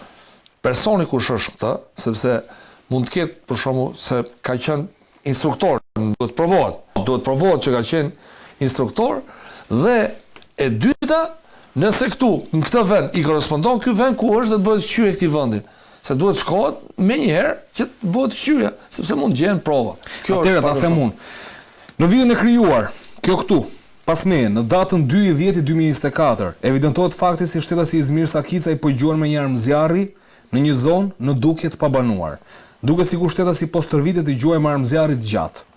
personi kush është këtë, sepse mund të ketë për shembull se ka qenë instruktor, duhet provohet. Duhet provohet që ka qenë instruktor dhe e dyta, nëse këtu në këtë vend i korrespondon ky vend ku është dhe të bëhet qyje këtij vendi. Se duhet shkohet me njëherë që të bëhet qyje, sepse mund gjen prova. Kjo është ta them unë. Në vitin e krijuar, kjo këtu, pas me, në datën 2/10/2024, evidentohet fakti si shtetasi Izmir Sakicaj po gjuar me një armë zjarri në një zonë në dukje të pabanuar. Duke sikur shtetasi pas tërvitet të gjuaj me armë zjarri të gjatë.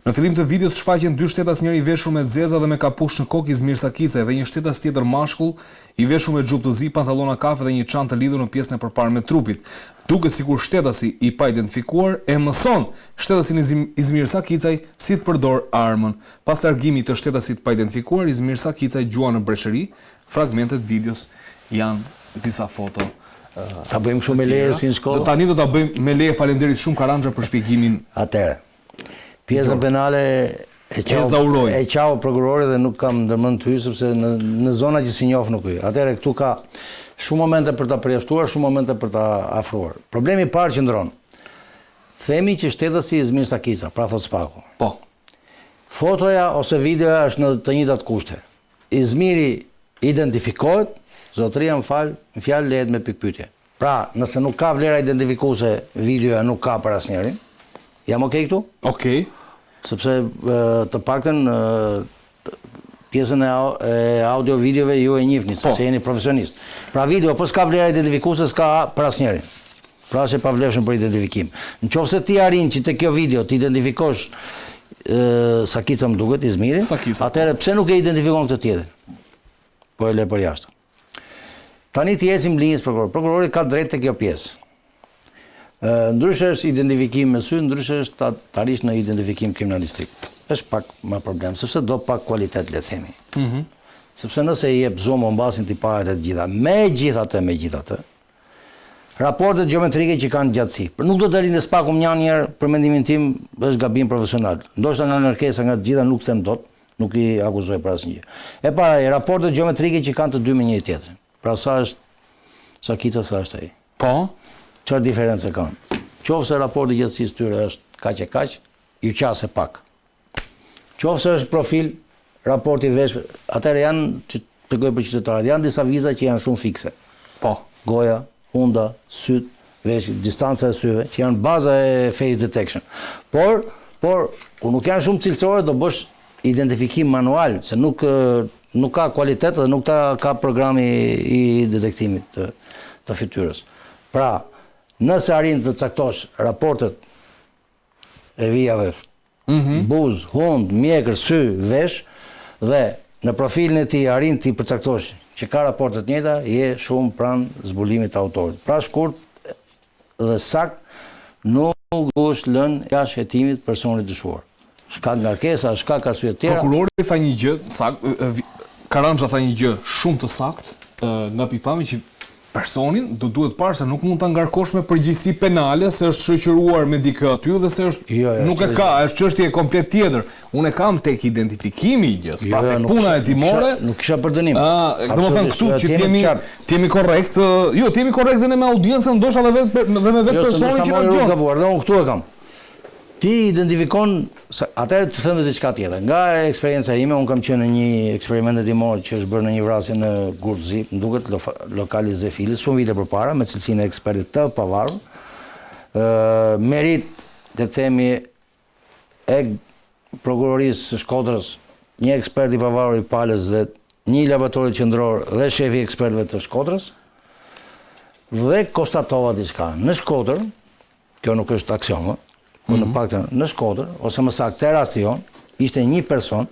Në fillim të videos shfaqen dy shtetas, njëri i veshur me zeza dhe me kapush në kokë Izmir Sakicaj dhe një shtetas tjetër mashkull i veshur me xhup të zi, pantallona kafe dhe një çantë të lidhur në pjesën e përparme të trupit. Duke sikur shtetasi i pa identifikuar e mëson shtetasin Izmir Sakicaj si të përdor armën. Pas largimit të shtetasit pa identifikuar, Izmir Sakicaj gjua në breshëri. Fragmentet videos janë disa foto. Ta bëjmë kështu me leje si në shkollë. Tani do ta bëjmë me leje, faleminderit shumë Karandra për shpjegimin. Atëre. Pjesën penale e qau prokurori dhe nuk kam ndërmend të hyj sepse në zona që si njoh nuk hyj. Atëre këtu ka shumë momente për ta përjashtuar, shumë momente për ta afruar. Problemi i parë qëndron. Themi që shtetasi Izmir Sakicaj, pra thot Spaku. Po. Fotoja ose videoja është në të njëjtat kushte. Izmiri identifikohet, zotëria më fjalë lehet me pikpyetje. Pra, nëse nuk ka vlera identifikuese, videoja nuk ka për asnjërin. Jam okay këtu? Okej. Sepse të paktën pjesën e audio-videove ju e njihni, sepse jeni profesionist. Pra video, po s'ka vlera identifikuese, s'ka për asnjërin. Pra është e pavlefshëm për identifikim. Nëse ti arrin që te kjo video të identifikosh Sakicaj më duket Izmiri, atëherë pse nuk e identifikon këtë tjetër? Po e lë për jashtë. Tani ti ecim linjës prokuror. Prokurori ka drejt te kjo pjesë. Ndryshe është identifikim me sy, ndryshe është ta rish në identifikim kriminalistik. Është pak më problem, sepse do pak kualitet, le të themi. Sepse nëse i jep zonë mbasin tiparet e të gjitha, megjithatë, raportet gjeometrike që kanë gjatësi. Nuk do të rinë Spaku njëherë, për mendimin tim, është gabim profesional. Ndoshta nga nërkesa nga të gjitha nuk them dot, nuk i akuzoj për asnjë. E para, raportet gjeometrike që kanë të dy me njëri tjetrin. Pra sa është Sakicaj, sa është ai. Po. Çfarë diferencë kanë? Qofse raporti gjatësisë tyre është kaq e kaq, ju qase pak. Qofse është profil, raporti vesh, atëherë janë, që tregoj për qytetarët, janë disa viza që janë shumë fikse. Po. Goja, hunda, syt, vesh, distanca e syve, që janë baza e face detection. Por, kur nuk janë shumë cilësore, do bësh identifikim manual, se nuk ka kualitet dhe nuk ka programi i detektimit të fytyrës. Pra, nëse arrin të caktosh raportet e vijave, buzë, hund, mjekër, sy, vesh, dhe në profilin e tij arrin ti përcaktosh që ka raportet njëjta, je shumë pranë zbulimit të autorit. Pra shkurt dhe sakt nuk është lënë jashtë hetimit personit dyshuar. Shkak ngarkesa, shkak arsye të tjera. Prokurori tha një gjë, Karandra tha një gjë shumë të saktë, nga pikpamja që personin duhet parë se nuk mund ta ngarkosh me përgjegjësi penale se është shoqëruar me dikë aty dhe se është nuk e ka, është çështje komplet tjetër. Unë kam tek identifikimi i gjës, pa tek puna e timore. Nuk kisha për dënim. Domethënë këtu që t'jemi korrekt, jo, t'jemi korrekt dhe ne me audiencën, ndoshta edhe me vetë personin që na dëgjon. Dhe unë këtu e kam. Ti identifikon, atëherë të them diçka tjetër. Nga eksperienca ime, unë kam qenë në një eksperiment hetimor që është bërë në një vrasje në Gurzi, më duket lokali Zefilis, shumë vite përpara, me cilësinë e ekspertit të pavarur. Merit, le të themi, e prokurorisë së Shkodrës, një ekspert i pavarur i Palës dhe një laboratori qendror dhe shefi i ekspertëve të Shkodrës, dhe konstatova diçka. Në Shkodër, kjo nuk është aksion, por në paktën në Shkodër, ose më saktë te rasti jon, ishte një person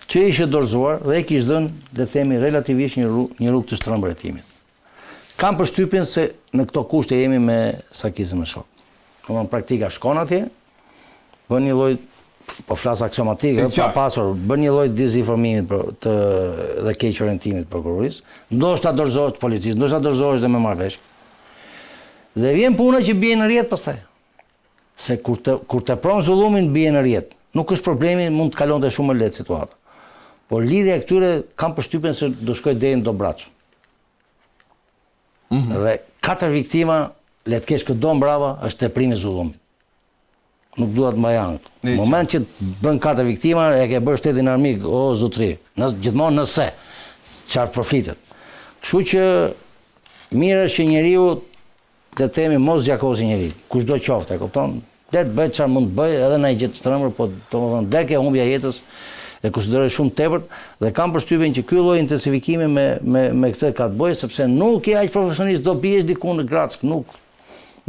që ishte dorëzuar dhe i kishte dhënë, le të themi, relativisht një rrugë të shtrëmbur hetimit. Kam përshtypjen se në këto kushte jemi me Sakicaj më shok. Domthonë praktika shkon atje, bën një lloj, po flas aksiomatike, pa pasur, bën një lloj dezinformimit dhe keq orientimit prokurorisë, ndoshta dorëzohet policisë, ndoshta dorëzohesh dhe me marrëveshje. Dhe vjen puna që bie në rrjet pastaj. Se kur të pron zullumin bie në rrjet. Nuk është problemi, mund të kalonte shumë më lehtë situata. por lidhja e këtyre kam përshtypjen se do shkoj deri në Dobraç. Dhe 4 viktima, le të kesh këtë dom brava, është teprimi i zullumit. Nuk duhet më janë. Në moment që bën 4 viktima, e ke bërë shtetin armik, o zotri. Gjithmonë nëse çfarë përflitet. Kështu që mirë është që njeriu të themi mos zgjakosi njeriu. Kushdo qoftë, e kupton? Le të bëj çfarë mund të bëj, edhe në një gjë të strëmër, po domethënë dek e humbja jetës e konsideroj shumë tepërt dhe kam përshtypjen që ky lloj intensifikimi me këtë ka të bëjë sepse nuk je aq profesionist do biesh diku në Grack, nuk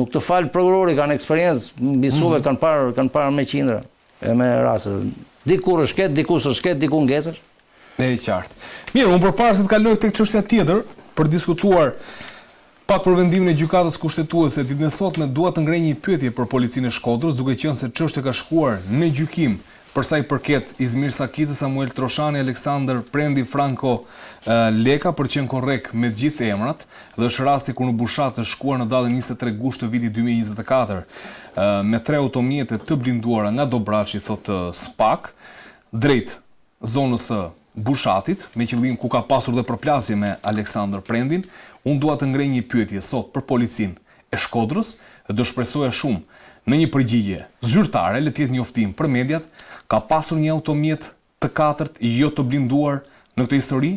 të fal prokurori, kanë eksperiencë, mbi suve kanë parë me qindra e me raste. Diku rëshket, diku s'rëshket, diku ngecesh. E qartë. Mirë, unë përpara se të kaloj tek çështja tjetër për diskutuar pak për vendimin e gjykatës kushtetuese, ditën e sotme dua të ngrej një pyetje për policinë e Shkodrës, duke qenë se çështja ka shkuar në gjykim për sa i përket Izmir Sakicës, Samuel Troshani, Aleksandr Prendi, Franco Leka, për qenë korrekt me gjithë emrat, dhe është rasti kur në Bushat është shkuar në datën 23 gusht të vitit 2024 me 3 automjete të blinduara nga Dobraçi, thotë SPAK, drejt zonës së Bushatit, me qëllim ku ka pasur dhe përplasje me Aleksandr Prendin. Unë dua të ngrej një pyetje sot për policinë e Shkodrës dhe do shpresoja shumë në një përgjigje zyrtare, le të jetë njoftim për mediat, ka pasur një automjet të 4 jo të blinduar në këtë histori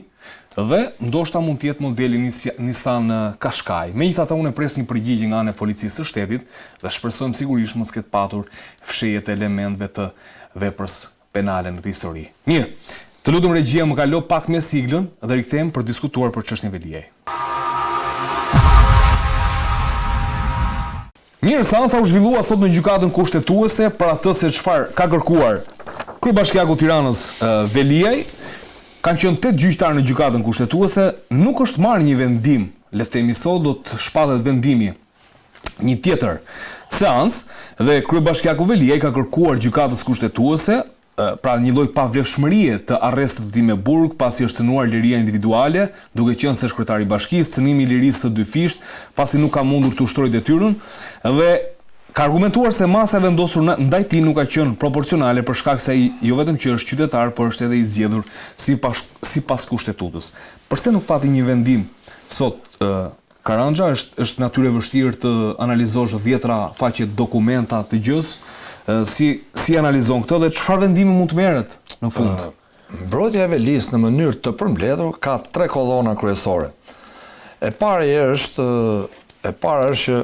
dhe ndoshta mund të jetë modeli Nissan Qashqai. Megjithatë unë pres një përgjigje nga ana e policisë së shtetit dhe shpresojmë sigurisht mos ketë patur fshehje të elementeve të veprës penale në këtë histori. Mirë, të lutem regjia më kalo pak me siglën dhe rikthehem për diskutuar për çështjen e Veliaj. Mirë, seanca u zhvillua sot në gjykatën kushtetuese për atë se çfarë ka kërkuar Kryebashkiaku i Tiranës Veliaj. Kanë qenë 8 gjyqtarë në gjykatën kushtetuese, nuk është marrë një vendim, le të themi sot do të shpallet vendimi një tjetër seancë dhe Kryebashkiaku Veliaj ka kërkuar gjykatës kushtetuese pra një lloj pavlefshmërie të arrestit të tij me burg pasi është cënuar liria individuale, duke qenë se është kryetari i bashkisë, cënimi i lirisë së dyfisht, pasi nuk ka mundur të ushtrojë detyrën dhe ka argumentuar se masa e vendosur ndaj tij nuk ka qenë proporcionale për shkak se ai jo vetëm që është qytetar, por është edhe i zgjedhur sipas kushtetutës. Përse nuk pati një vendim sot Karanja, është natyrë e vështirë të analizosh 10 faqe dokumenta të gjës. Si analizon këtë dhe çfarë vendimi mund të merret në fund? Mbrojtja e Velisë në mënyrë të përmbledhur ka 3 kolona kryesore. E para është që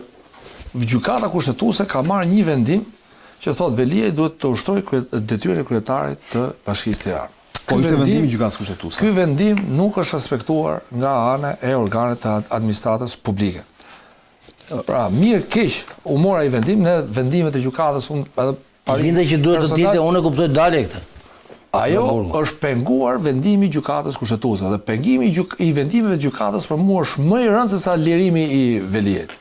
gjykata kushtetuese ka marrë një vendim që thotë Veliaj duhet të ushtrojë detyrën e kryetarit të Bashkisë Tiranë. Po ishte vendimi i gjykatës kushtetuese. Ky vendim nuk është respektuar nga ana e organeve të administratës publike. Pra, mirë keq u mora i vendim në vendimet e gjykatës Vinte që duhet të ditë, unë e kuptoj dalje këtë. Ajo është penguar vendimi i gjykatës kushtetuese dhe pengimi i vendimeve të gjykatës për mua është më i rëndë se sa lirimi i Veliajit.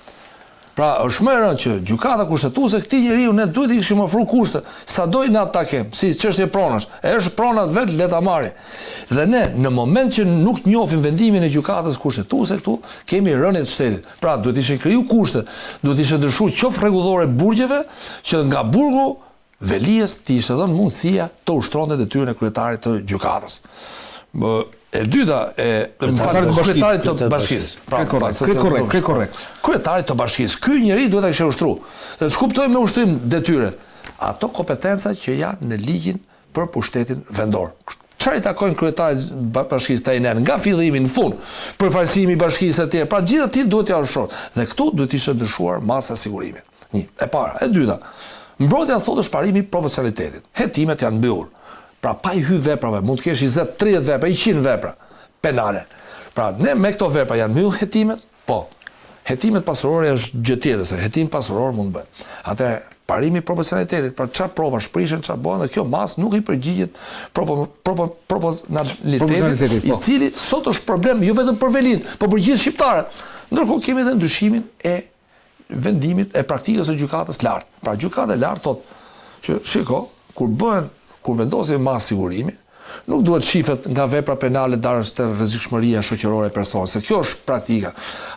Pra, është më e rëndë që gjykata kushtetuese këtij njeriu ne duhet i kishim ofruar kushte, sado i na ta kem, si çështje pronash. Është pronat vet le ta marrë. Dhe ne në moment që nuk njohim vendimin e gjykatës kushtetuese këtu, kemi rënje të shtetit. Pra, duhet ishin kriju kushte, duhet ishin ndryshuar qoftë rregullore burgjeve që nga burgu Velias ti ishte dhënë mundësia të ushtronte detyrën e kryetarit të gjykatës. E dyta kryetarit të bashkisë. Korrekt. Kryetarit të bashkisë. Ky njeri duhet ta kishte ushtruar. Dhe ç'kuptoj me ushtrim detyre? Ato kompetenca që janë në ligjin për pushtetin vendor. Çfarë i takojnë kryetarit bashkisë të INN nga fillimi në fund, përfaqësimi i bashkisë etj. Pra gjithë ato duhet t'ia ushtrohet. Dhe këtu duhet të ishte ndryshuar masa sigurimit. Një, e para, e dyta. Mbrojtja thotë është parimi i proporcionalitetit. Hetimet janë mbyllur. Pra pa i hyrë veprave, mund të kesh 20, 30 vepra, 100 vepra penale. Pra ne me këto vepra janë mbyllur hetimet? Po. Hetimet pasurore është gjë tjetër, se hetim pasuror mund të bëhet. Atëherë parimi i proporcionalitetit, pra çfarë prova shprishen, çfarë bëhen, dhe kjo masë nuk i përgjigjet proporcionalitetit, i cili sot është problem jo vetëm për Velin, por për gjithë shqiptarët. Ndërkohë kemi edhe ndryshimin e vendimit e praktikës së gjykatës lartë. Pra gjykata e lartë thotë që shiko, kur vendosin masë sigurimi, nuk duhet shifet nga vepra penale darës të rrezikshmëria shoqërore e personit, se kjo është praktika.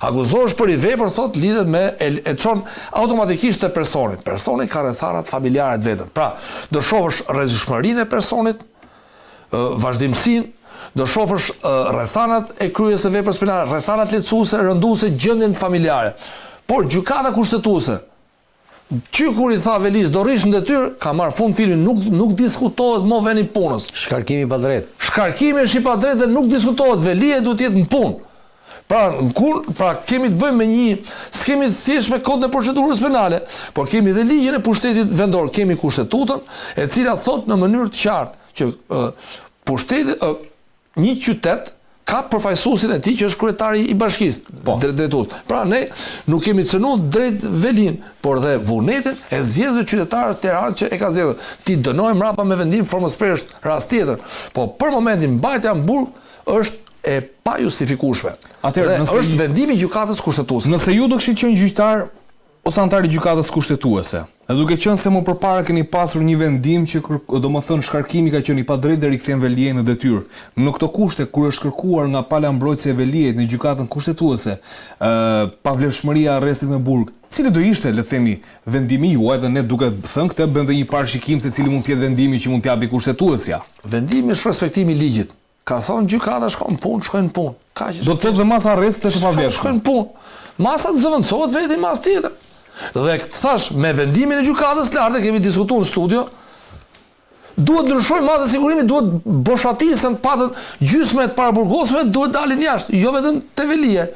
Akuzohesh për i vepër, thotë, lidhet me e çon automatikisht te personi. Personi ka rrethanat familjare të vetën. Pra, do shohësh rrezikshmërinë e personit, vazhdimsinë, do shohësh rrethanat e kryes së veprës penale, rrethanat lehtësuese, rënduese gjendjen familjare. Por gjykata kushtetuese, kur i tha Velis do rish në detyrë, ka marrë fund filmin, nuk diskutohet më veni punës. Shkarkimi pa drejt. Shkarkimi është i pa drejtë dhe nuk diskutohet, Velia duhet të jetë në punë. Pra kemi të bëjmë me s'kemi thjesht me kodin e procedurës penale, por kemi dhe ligjin e pushtetit vendor, kemi kushtetutën, e cila thot në mënyrë të qartë që pushteti, një qytet ka përfaqësuesin e tij që është kryetari i bashkisë, drejtues. Pra ne nuk kemi cënuar drejt Velin, por dhe vullnetin e zgjedhjeve qytetarës Tiranë që e ka zgjedhur. Ti dënojmë mbrapa me vendim formës presht rast tjetër, po për momentin mbajtja në burg është e pa justifikueshme. Atëherë, është vendimi i gjykatës kushtetuese. Nëse ju do kishit qenë gjyqtar ose antar i gjykatës kushtetuese, e duke qenë se më përpara keni pasur një vendim që domethënë shkarkimi ka qenë i padrejtë dhe rikthen Veliej në detyrë. Në këto kushte kur është kërkuar nga pala mbrojtëse e Veliejt në gjykatën kushtetuese, pavlefshmëria e arrestit me burg, cili do ishte, le të themi, vendimi juaj dhe ne duke thënë këtë bëjmë një parashikim se cili mund të jetë vendimi që mund t'japi kushtetuesja. Vendimi është respektimi i ligjit. Ka thonë gjykata shkojnë punë. Do të thotë se masa arrestit është e pavlefshme. Shkojnë punë. Masa të zëvendësohet vetë mas tjetër. Dhe thash, me vendimin e gjykatës lartë kemi diskutuar në studio, duhet ndryshojë masa sigurimi, duhet boshatisën patët gjysmet para burgosëve, duhet dalin jashtë, jo vetëm te Velia.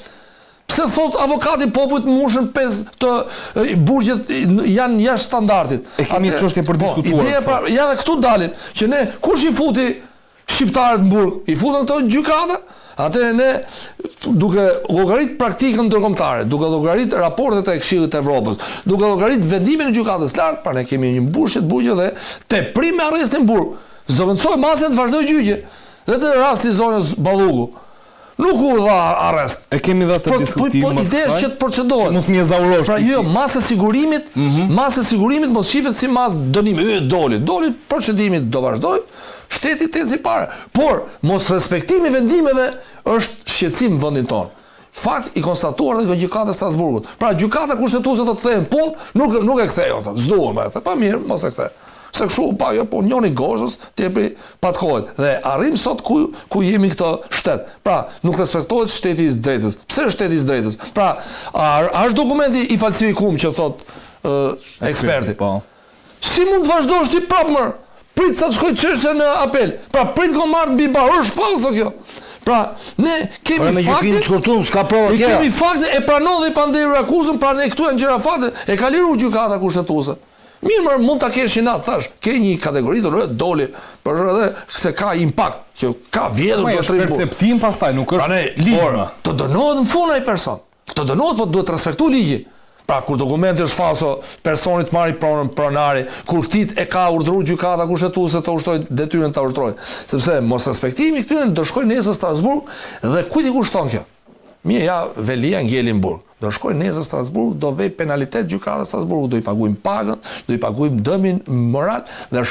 Pse thot avokati popujt mushën 5 të burgjet janë jashtë standardit. E kemi çështje për diskutuar. Ideja pra, ja dhe këtu dalim, që ne kush i futi shqiptarët në burg, i futën këto gjykata, atëherë ne duke llogarit praktikën ndërkombëtare, duke llogarit raportet e Këshillit të Evropës, duke llogarit vendimin e gjykatës lart, pra ne kemi një mbushje të burgjet dhe teprim me arrestin në burg. Zëvendësoi masën të vazhdoj gjyqje. Dhe të rasti zonës Balluku. Nuk u dha arrest. E kemi dha të diskutim. Po ideja është që të procedohet. Mos më ezaurosh. Pra jo, masë sigurimit mos shifet si masë dënimi. Doli procedimi do vazhdoj, shteti të si para. Por mos respektimi vendimeve është shqetësim në vendin tonë. Fakt i konstatuar nga gjykata e Strasburgut. Pra gjykata kushtetuese do të kthehen punë, nuk e kthej ata. S'duan më atë. Pa mirë, mos e kthej. Se kështu pa jo, po njëri gozhës t'jepi patkohet. Dhe arrim sot ku jemi këtë shtet. Pra, nuk respektohet shteti i drejtës. Pse shteti i drejtës? Pra, është dokumenti i falsifikuar që thot eksperti. Po. Si mund të vazhdosh ti prapë më? Prit sa të shkoj çështja në apel. Pra, prit komand mbi bar, është falso kjo. Pra, ne kemi me fakte. gjykimin shkurtum, s'ka prova tjera. Kemi fakte, e pranon dhe i panderur akuzën, pra ne këtu janë gjëra fakte, e ka liruar gjykata kushtetuese. Mirë, mund ta kesh natë, thash, ke një kategori të rrët doli, por edhe se ka impakt, që ka vjedhur do të rrimë. Perceptim pastaj, nuk është ligj. Të dënohet në fund ai person. Të dënohet, po duhet të respektuar ligjin. Pra, kur dokumenti është falso, personi të marri pronën pronari, kur ktit e ka urdhëruar gjykata kushtetuese të ushtrojë detyrën ta ushtrojë. Sepse mos respektimi këtyre do shkojë nesër në Strasburg dhe kujt i kushton kjo? Mirë, ja, Velia ngelin burg. Do shkojë nesër në Strasburg, do vej penalitet gjykata Strasburgut, do i pagujmë pagën, do i pagujmë dëmin moral dhe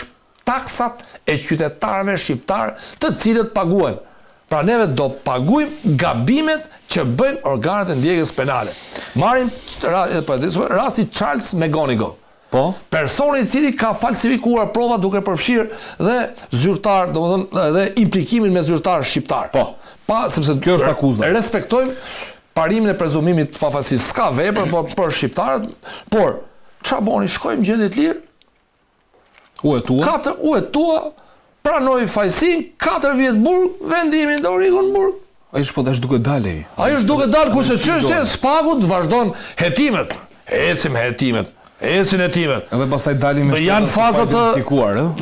taksat e qytetarëve shqiptar, të cilët paguajnë. Pra neve do pagujmë gabimet që bëjnë organet e ndjekjes penale. Marrim rasti Charles McGonigal. Po? Personi i cili ka falsifikuar prova duke përfshirë dhe zyrtar, domethënë edhe implikimin me zyrtar shqiptar. Po. Sepse kjo është akuza. Respektojmë parimin e prezumimit të pafajësisë. S'ka vepër për shqiptarët, por ç'a boni, shkojmë gjendje të lirë. U e tua, pranoi fajsin, 4 vjet burg, vendimin do rikun burg. Ai është duke dalë. Ai është duke dalë kurse çështja e spagut vazhdon hetimet. Ecin hetimet. Edhe pastaj dalim me janë faza të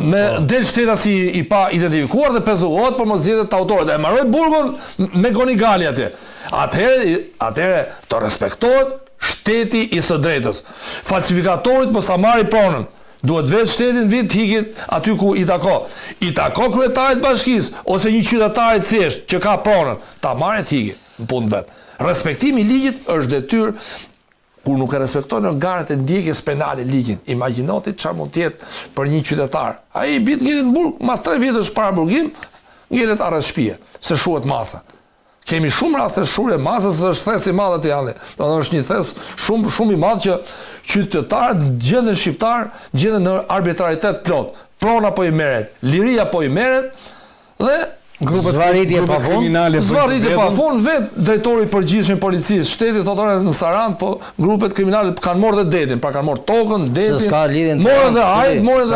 me del shteta si i pa identifikuar dhe pezuohet për mos zgjedhjet të autorit. E mbaroi burgun me Gonigali atje. Atëherë të respektohet shteti i së drejtës. Falsifikatorit mos ta marrë pronën. Duhet vetë shtetin vit hikit aty ku i tako. I tako kryetarit bashkisë ose një qytetari thjesht që ka pronën, ta marrë të hikit në punë vet. Respektimi i ligjit është detyrë. Kur nuk e respektojnë organet e ndjekjes penale ligjin, imagjinoti çfarë mund të jetë për një qytetar. Ai bit ngelet në burg, mas 3 vjetësh para burgim, ngelet arrest shtëpie, se shuhet masa. Kemi shumë raste shurje masës, është thes i madh aty janë. Domethënë është një thes shumë i madh që qytetarët gjenden shqiptar gjenden në arbitraritet plot. Prona po i merret, liria po i merret Dhe Zvarritje pa fund. Zvarritje pa fund, vetë drejtori i përgjithshëm i policisë shtetit thotë në Sarandë, po grupet kriminale kanë marrë dhe detin, pra kanë marrë tokën, detin, morën dhe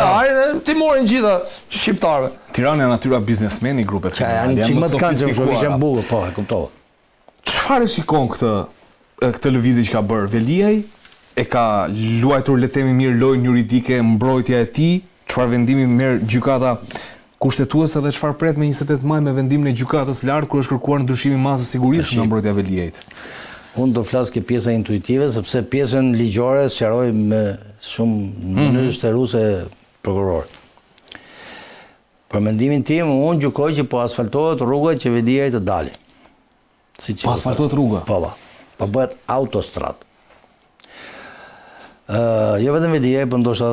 ajrin, ti morën gjitha shqiptarëve. Tirana janë natyra biznesmeni grupet kriminale. Janë çik më të kanë që ishin bukur, po, e kuptova. Çfarë shikon këtë lëvizje që ka bërë Veliaj? E ka luajtur, le të themi, mirë lojën juridike mbrojtja e tij? Çfarë vendimi merr gjykata kushtetuese dhe çfarë pret me 28 maj me vendimin e gjykatës lartë kur është kërkuar ndryshimi i masës sigurisë nga mbrojtja e Veliajit? Unë do flas ke pjesa intuitive, sepse pjesën ligjore sqaroj me shumë mënyrë shtëruese prokuror. Për mendimin tim, unë gjykoj që po asfaltohet rruga që Veliaj të dalin. Po asfaltohet rruga? Po bëhet autostradë. Jo vetëm Veliaj, po ndoshta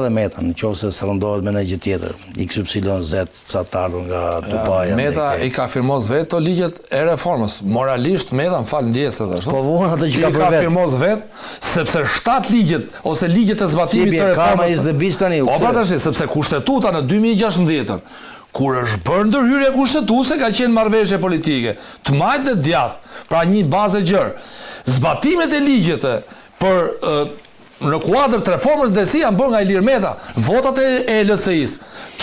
dhe Meta, në qoftë se s'rëndohet me në gjë tjetër, XYZ, ca të ardhur nga Dubai. Meta i ka firmos vetë to ligjet e reformës. Moralisht Meta më fal ndjesë ashtu. Po vuan atë që ka bërë vetë. I ka firmos vetë, sepse 7 ligjet ose ligjet e zbatimit të reformës. Po pra tash, sepse kushtetuta në 2016 kur është bërë ndërhyrje kushtetuese ka qenë marrëveshje politike, të majtë dhe djathtë, pra një bazë e gjerë. Zbatimet e ligjet për në kuadër të reformës drejtësi janë bërë nga Ilir Meta, votat e LSI-s,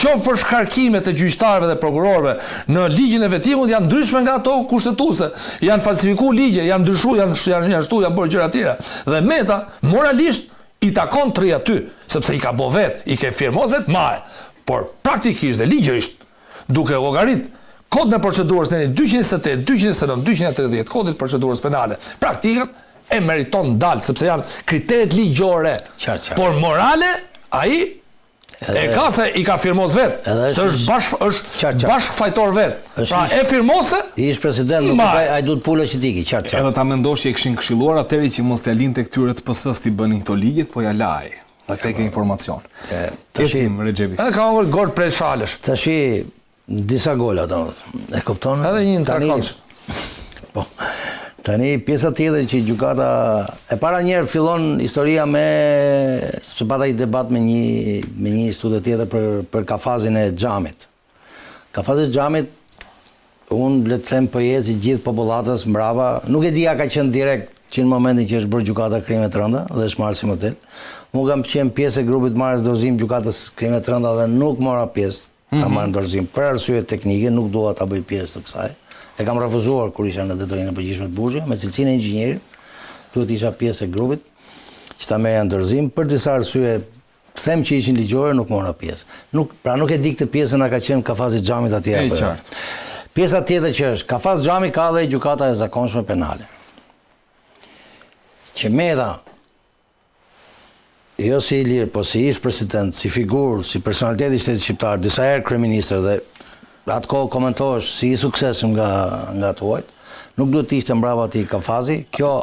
qoftë për shkarkimet e gjyqtarëve dhe prokurorëve në ligjin e vetimut janë ndryshme nga ato kushtetuese, janë falsifikuar ligje, janë ndryshuar, janë bërë gjëra të tjera. Dhe Meta moralisht i takon të rri aty, sepse i ka bë vetë, i ke firmos vetë maj, por praktikisht dhe ligjërisht duke llogarit kodin e procedurës në 228, 229, 230, kodit procedurës penale, praktikat e meriton dalë, sepse janë kriteret ligjore. Por morale, ai e ka se i ka firmos vetë, se është bashkë fajtor vetë. Pra e firmose, ish president, nuk është ai duhet pula që tiki, qartë. Edhe ta mendosh që e kishin këshilluar atëri që mos t'ia linte këtyre të PS-s t'i bënin këto ligjet, po ja laj. Atë ke informacion. Ecim Rexhepi. Edhe ka ngol gol prej shalësh. Tashi disa gola e kupton? Edhe një ndërkohësh. Po. Tani pjesa tjetër që gjykata e para njerë fillon historia sepse pata i debat me një studio tjetër për kafazin e xhamit. Kafazi i xhamit, unë le të them po jeci gjithë popullatës mbrapa, nuk e dija ka qenë direkt që në momentin që është bërë gjykata krime të rënda dhe është marrë si model. Mu kam qenë pjesë e grupit marrës dorëzim gjykatës krime të rënda dhe nuk mora pjesë ta marrë dorëzim për arsye teknike, nuk dua ta bëj pjesë të kësaj. E kam refuzuar kur isha në detyrimin e përgjithshme të Burgjit, me cilësinë e inxhinierit, duhet isha pjesë e grupit që ta merrja ndërzim për disa arsye, them që ishin ligjore, nuk mora pjesë. Pra nuk e di këtë pjesën a ka qenë kafazi i xhamit atje apo jo. Pjesa tjetër që është, kafaz xhami ka dhe gjykata e zakonshme penale. Që Meta, jo si Ilir, po si ish president, si figurë, si personalitet i shtetit shqiptar, disa herë kryeministër dhe atë kohë komentohesh si i suksesshëm nga tuajt, nuk duhet të ishte mbrapa atij kafazi, kjo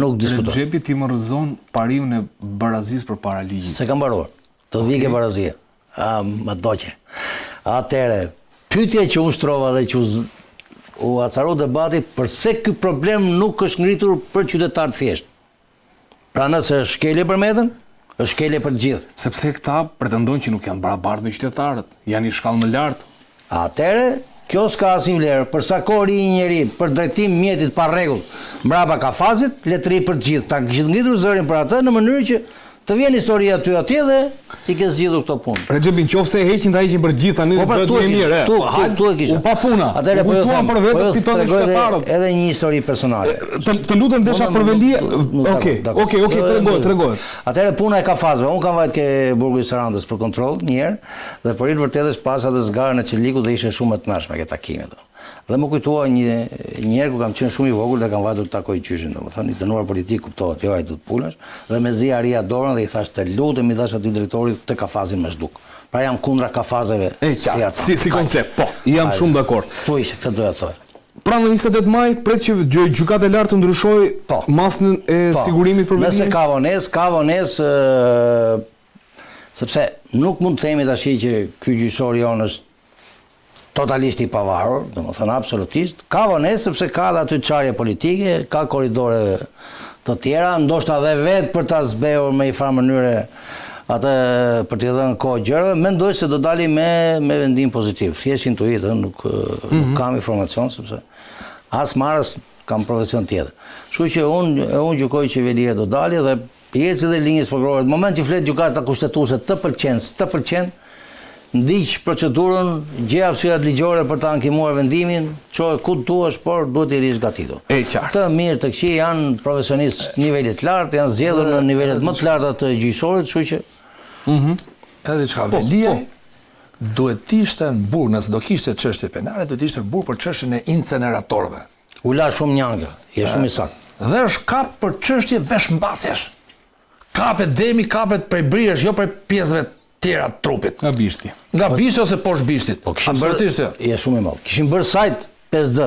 nuk diskutohet. Rexhepi ti më rrëzon parimin e barazisë përpara ligjit. Se ka mbaruar. Do vike barazia. Më doqe. Atëherë, pyetja që unë shtrova dhe që u acaru debati, përse ky problem nuk është ngritur për qytetar thjesht. Pra nëse është shkelje për Metën, është shkelje për të gjithë. Sepse këta pretendojnë që nuk janë barabartë me qytetarët, janë një shkallë më lartë. Atëherë, kjo s'ka asnjë vlerë, për sa kohë ri një njeri për drejtim mjetit pa rregull, mbrapa kafazit, letëri për të gjithë. Ta kishit ngritur zërin për atë në mënyrë që të vjen historia aty atje dhe i ke zgjidhur këto punë. Rexhepi, nëse e heqin ta heqin për gjithë tani do të bëhet mirë. Tu e kisha. U pa puna. Atëherë po them për vetë fiton qytetarët. Edhe një histori personale. Të lutem desha për Velia. Okej, tregoj. Atëherë puna e kafazëve. Unë kam vajt ke burgu i Sarandës për kontroll një herë dhe për hir vërtetës pas atë zgarën e Çelikut dhe ishte shumë e tmerrshme këtë takim ato. Dhe më kujtua një herë ku kam qenë shumë i vogël dhe kam vajtur të takoj qyshin, domethënë i dënuar politik kuptohet, jo ai duhet pulash, dhe mezi arria dorën dhe i thash të lutem i thash atij drejtorit të kafazin më zhduk. Pra jam kundra kafazeve si koncept. Po, jam shumë dakord. Po ishte këtë doja të thoj. Pra në 28 maj pret që gjykata e lartë të ndryshojë masën e sigurimit për Nëse ka vonesë sepse nuk mund të themi tash që ky gjyqësor jonë është totalisht i pavarur, domethënë absolutisht, ka vonesë sepse ka dhe aty çarje politike, ka korridore të tjera, ndoshta edhe vetë për ta zbehur me një farë mënyre atë për t'i dhënë kohë gjërave, mendoj se do dali me vendim pozitiv. Thjesht intuit, nuk kam informacion, sepse as marrës kam profesion tjetër. Kështu që unë gjykoj që Velia do dali dhe eci dhe linjës prokurore. Në moment që flet gjykata kushtetuese të pëlqen, ndiq procedurën, gjej hapësirat ligjore për të ankimuar vendimin, çohet ku duash, por duhet i rish gatitur. Të mirë të këqij janë profesionistë nivelit të lartë, janë zgjedhur në nivelet më të larta të gjyqësorit, kështu që edhe çka Velia duhet të ishte në burg, nëse do kishte çështje penale, duhet të ishte në burg për çështjen e inceneratorëve. U la shumë njanga, je shumë i saktë. Dhe është kap për çështje veshmbathjesh. Kapet demi, kapet prej brirësh, jo prej pjesëve tjera të trupit. Nga bishti. Nga bishti ose poshtë bishtit. Po absolutisht je shumë i madh. Kishin bërë sajt 5D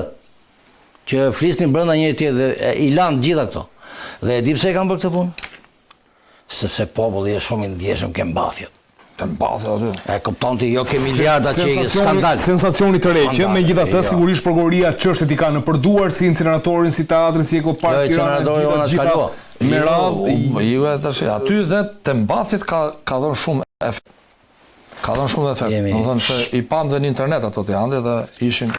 që flisnin brenda njëri tjetrit, i lanë gjitha këto. Dhe e di pse e kanë bërë këtë punë? Sepse populli është shumë i ndjeshëm ke mbathjet. Të mbathjet aty. E kupton ti, jo ke miliarda që i skandal. Sensacioni të reqe, megjithatë sigurisht prokuroria çështjet i ka në përduar si inceneratorin, si teatrin, si ekopark. Jo, inceneratori ona kalua. Me radhë, aty dhe të mbathjet ka dhënë shumë efekt. Ka dhënë shumë efekt. Do thënë se i pam dhe në internet ato të janë dhe ishin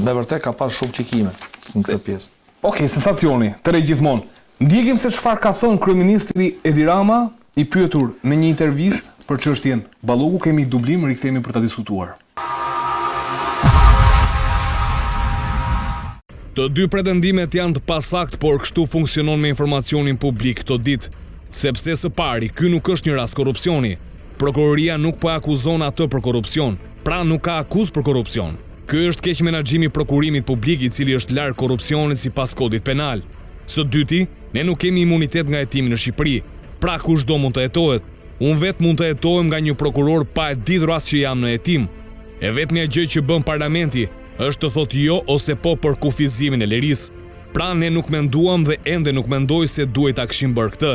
me vërtet ka pas shumë klikime në këtë pjesë. Okej, sensacioni, të re gjithmonë. Ndjekim se çfarë ka thënë kryeministri Edi Rama i pyetur në një intervistë për çështjen Balloku. Kemi dublim, rikthehemi për ta diskutuar. Të dy pretendimet janë të pasakt, por kështu funksionon me informacionin publik këto ditë, sepse së pari, ky nuk është një rast korrupsioni. Prokuroria nuk po akuzon atë për korrupsion, pra nuk ka akuzë për korrupsion. Ky është keq menaxhimi i prokurimit publik, i cili është larg korrupsionit sipas kodit penal. Së dyti, ne nuk kemi imunitet nga hetimi në Shqipëri, pra kushdo mund të hetohet. Unë vetë mund të hetohem nga një prokuror pa e ditur as që jam në hetim. E vetmja gjë që bën parlamenti është të thotë jo ose po për kufizimin e lirisë. Pra ne nuk menduam dhe ende nuk mendoj se duhet ta kishim bërë këtë.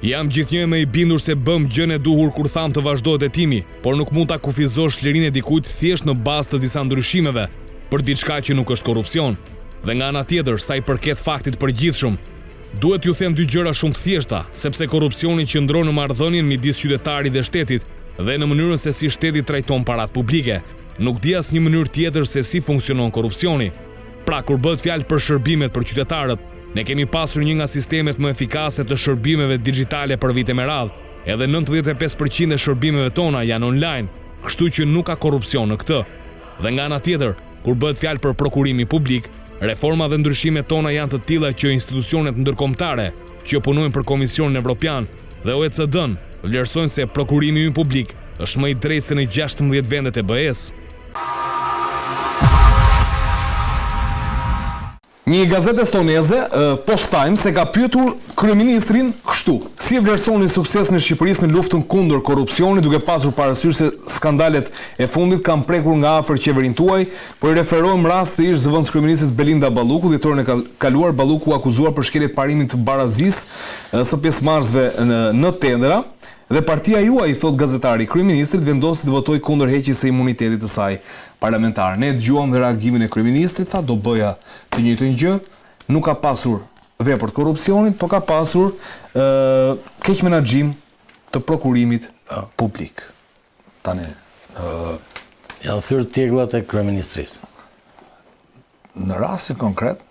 Jam gjithnjë më i bindur se bëm gjën e duhur kur tham të vazhdohet hetimi, por nuk mund ta kufizosh lirinë e dikujt thjesht në bazë të disa ndryshimeve për diçka që nuk është korrupsion. Dhe nga ana tjetër, sa i përket faktit përgjithshëm, duhet ju them dy gjëra shumë të thjeshta, sepse korrupsioni qëndron në marrëdhënien midis qytetarit dhe shtetit dhe në mënyrën se si shteti trajton parat publike. Nuk di asnjë mënyrë tjetër se si funksionon korrupsioni. Pra, kur bëhet fjalë për shërbimet për qytetarët, ne kemi pasur një nga sistemet më efikase të shërbimeve digjitale për vite me radhë, edhe 95% e shërbimeve tona janë online, kështu që nuk ka korrupsion në këtë. Dhe nga ana tjetër, kur bëhet fjalë për prokurimin publik, reforma dhe ndryshimet tona janë të tilla që institucionet ndërkombëtare që punojnë për Komisionin Evropian dhe OECD-n vlerësojnë se prokurimi ynë publik është më i drejtë se në 16 vendet e BE-s. Një gazetë estoneze, Post Times, e ka pyetur kryeministrin kështu: si e vlerësoni suksesin e Shqipërisë në luftën kundër korrupsionit, duke pasur parasysh se skandalet e fundit kanë prekur nga afër qeverinë tuaj, po i referojmë rastisht zëvendës kryeministres Belinda Balluku. Dhjetorin e kaluar, Balluku akuzuar për shkelje të parimit të barazisë së pjesëmarrësve në tendera. Dhe partia juaj, i thot gazetari, kryeministrit vendosi të votojë kundër heqjes së imunitetit të saj parlamentar. Ne dëgjuam dhe reagimin e kryeministrit, tha do bëja të njëjtën gjë, nuk ka pasur vepër të korrupsionit, po ka pasur keq menaxhim të prokurimit publik. Tani, janë thyrë tigullat e kryeministrisë. Në rastin konkret,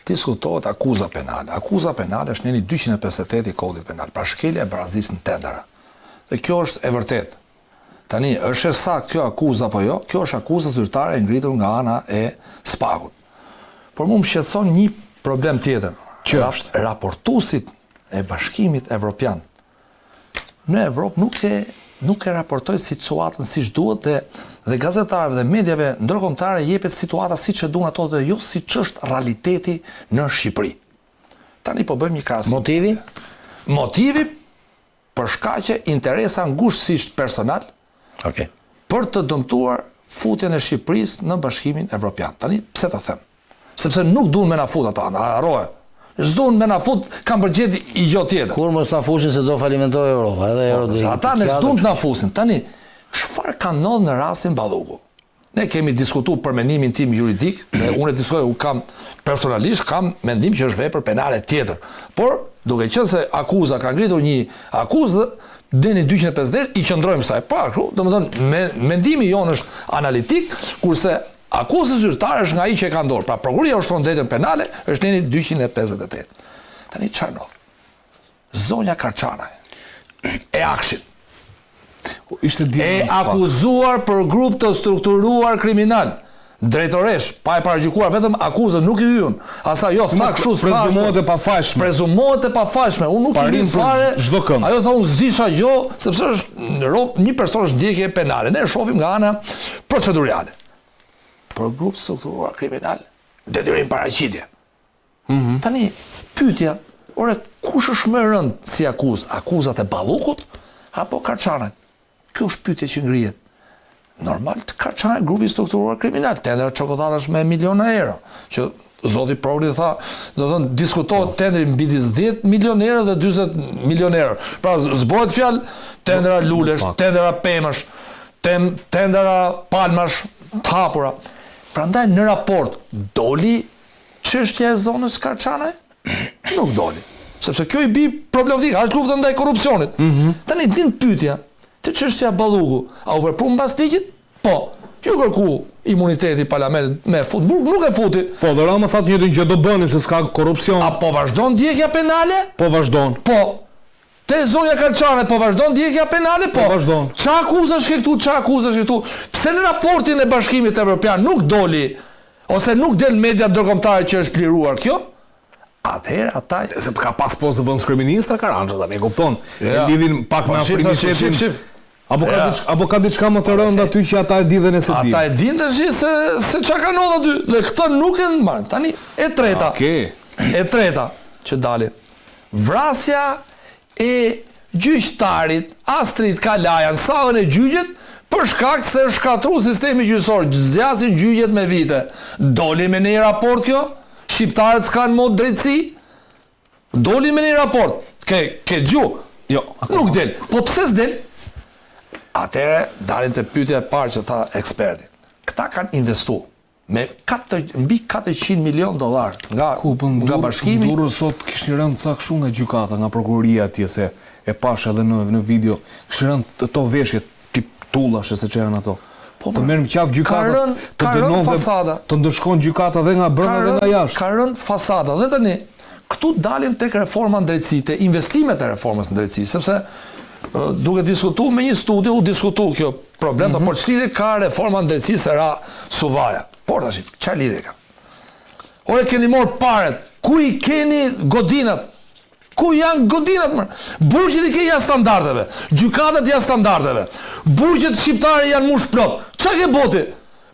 diskutohet akuza penale. Akuza penale është neni 258 i kodit penal, pra shkelja e barazisë në tendera. Dhe kjo është e vërtet. Tani, është e saktë kjo akuza apo jo? Kjo është akuza zyrtare e ngritur nga ana e SPAK-ut. Por mu më shqetëson një problem tjetër. Që është? Raportuesit e Bashkimit Evropian në Evropë nuk e raportoj situatën siç duhet dhe gazetarëve dhe medjave ndërkombëtare jepet situata siç e duan ato dhe jo siç është realiteti në Shqipëri. Tani po bëjmë një krahasim. Motivi? Motivi për shkaqe interesa ngushtësisht personal. Okej. Për të dëmtuar futjen e Shqipërisë në Bashkimin Evropian. Tani pse ta them? Sepse nuk duan me na fut ata, na harroje. S'duan me na fut, kanë përgjet i gjë tjetër. Kur mos na fushin se do falimentojë Europa, edhe euro. Ata ne s'duan të na fusin. Tani, çfarë ka ndodhur në rastin Balluku? Ne kemi diskutuar për mendimin tim juridik, dhe unë e diskutoj, kam personalisht kam mendim që është vepër penale tjetër. Por, duke qenë se akuza ka ngritur një akuzë deni 250 i qëndrojmë saj pa, kështu, domethënë mendimi jonë është analitik, kurse akuza zyrtare është nga ai që e ka dorë. Pra prokuroria ushtron drejtën penale është deni 258. Tani çfarë ndodh? Zonja Karçanaj e Akshit e akuzuar për grup të strukturuar kriminal. Drejtoresh, pa e paragjykuar, vetëm akuzën nuk i hyjën. Asa jo, tha kështu, prezumohet e pafajshme. Prezumohet e pafajshme. Unë nuk i fare. Çdo kënd. Ajo tha unë s'disha jo, sepse është një person është ndjekje penale. Ne e shohim nga ana procedurale. Për grup strukturuar kriminal, detyrim paraqitje. Tani pyetja, ore kush është më rënd si akuzë? Akuzat e Ballukut apo Karçanaj? Kjo është pyetje që ngrihet. Normal të Karçanaj grupi strukturuar kriminal, tendera çokoladash me miliona euro, që zoti Provli tha, do të thonë diskutohet tenderi midis 10 milion euro dhe 40 milion euro. Pra zbohet fjalë tendera lulesh, tendera pemësh, tendera palmash të hapura. Prandaj në raport doli çështja e zonës Karçanaj? Nuk doli. Sepse kjo i bi problematik, është lufta ndaj korrupsionit. Tani din pyetja, te çështja Balluku, a u vepru mbas ligjit? Po. Ju kërku imuniteti parlamentit me futboll, nuk e futi. Po, dhe Rama thatë njëtën që do bënim se s'ka korrupsion. A po vazhdon ndjekja penale? Po vazhdon. Po. Te zonja Karçanaj po vazhdon ndjekja penale? Po. Vazhdon. Ç'a akuzash ke këtu? Ç'a akuzash ke këtu? Pse në raportin e Bashkimit Evropian nuk doli ose nuk del media ndërkombëtare që është liruar kjo? Atëherë ata se ka pas postë vëndskriminista Karanxha tani e kupton. E lidhin pak me afrimitetin. Apo ka diçka më të rëndë aty që ata e dinë se di. Ata e dinë se çka kanë ndodhur aty dhe këto nuk e marrin. Tani e treta. E treta që dali. Vrasja e gjyqtarit Astrid Kalajan sallën e gjyqet për shkak se shkatru sistemi gjyqësor, zgjasin gjyqet me vite. Doli me një raport kjo? Shqiptarët s'kanë mod drejtësi? Doli me një raport. Ke gju? Jo. Nuk del. Po pse s'del? Atëre dalin të pyetja e parë që tha eksperti. Këta kanë investu me mbi 400 milion dollar nga bashkimi. Durrës sot kishin rënë ca kështu nga gjykata, nga prokuroria atje se e pash edhe në video. Kishin rënë to veshje tip tullash se ç'janë ato. Po të merrem qaf gjykata. Ka rënë fasada. Të ndëshkon gjykata dhe nga brenda dhe nga jashtë. Ka rënë fasada. Dhe tani këtu dalim tek reforma në drejtësi, te investimet e reformës në drejtësi, sepse duke diskutuar me një studi u diskutu kjo problem, por ç'lidhje ka reforma në drejtësi se ra Suvaja. Por tash, ç'a lidhje ka? Ore keni marrë paret, ku i keni godinat? Ku janë godinat më? Burgjet i ke jashtë standardeve, gjykatat jashtë standardeve, burgjet shqiptare janë mush plot. Ç'a ke boti?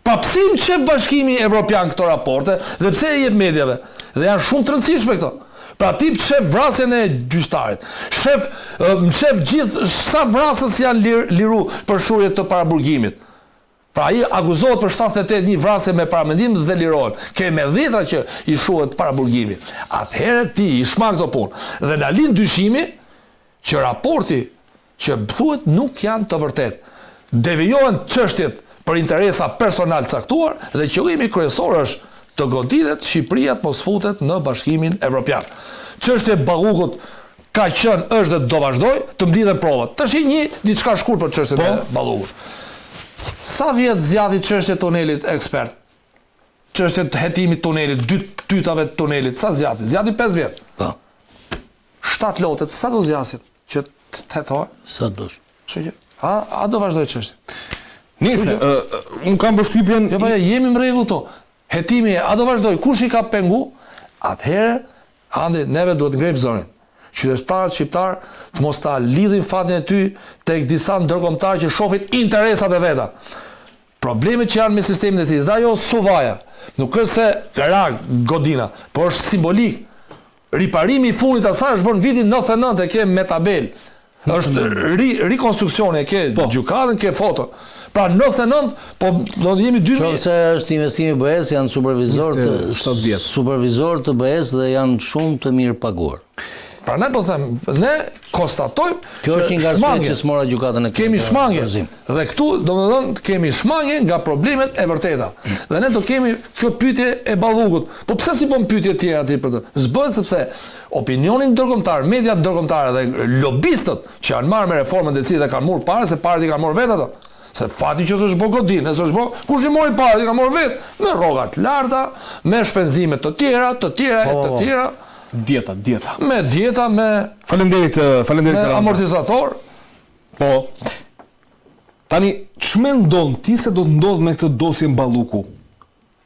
Pa pse im qef Bashkimi Evropian këto raporte dhe pse e jep mediave? Dhe janë shumë të rëndësishme këto. Pra ti shef vrasjen e gjyqtarit, shef gjithë sa vrasës janë liru për shurjet të paraburgimit. Pra ai akuzohet për 78 një vrasje me paramendim dhe lirohen. Ke me 10 që i shuhet paraburgimi. Atëherë ti i shma këto punë. Dhe na lind dyshimi që raporti që thuhet nuk janë të vërtet. Devijohen çështjet për interesa personal caktuar dhe qëllimi kryesor është të goditet Shqipëria të mos futet në Bashkimin Evropian. Çështja e Ballukut ka qenë, është dhe do vazhdoj të mblidhen provat. Tash diçka shkurt për çështjen e Ballukut. Sa vjet zgjati çështja e tunelit ekspert? Çështja e hetimit tunelit, dy tytave të tunelit, sa zgjati? Zgjati 5 vjet. Po. 7 lotet, sa do zgjasin? Që të hetohen? Sa dosh. Kështu që, a do vazhdoj çështja? Nice, un kam përshtypjen. Jo, po jemi në rregull to. Hetimi, a do vazhdoj? Kush i ka pengu? Atëherë, andi neve duhet ngrejmë zonin. Qytetarët shqiptar të mos ta lidhin fatin e ty tek disa ndërkombëtar që shohin interesat e veta. Problemet që janë me sistemin e tij, dhe ajo Suvaja, nuk është se rag godina, por është simbolik. Riparimi i fundit asaj është bën vitin 99 e ke me tabel. Është rikonstruksioni, e ke gjykatën, ke foto. Pra 99, po do të jemi 2000. Qoftë se është investimi i BE-s, janë supervizor të BE-s dhe janë shumë të mirë paguar. Prandaj po them, ne konstatojmë Kjo është një nga arsyet që s'mora gjykatën e kemi shmangje. Dhe këtu, domethënë, kemi shmangje nga problemet e vërteta. Dhe ne do kemi kjo pyetje e Ballukut. Po pse si bën pyetje të tjera aty për të? S'bën sepse opinionin ndërkombëtar, mediat ndërkombëtare dhe lobistët që janë marrë me reformën e cilët kanë marrë parë se parët i kanë marrë vetë ato. Se fati që s'është bë godin, s'është bë, kush i mori parët i ka marrë vetë, me rrogat larta, me shpenzime të tjera. Dieta. Me dieta, me Faleminderit amortizator. Po. Tani, ç'mendon ti se do të ndodh me këtë dosjen Balluku?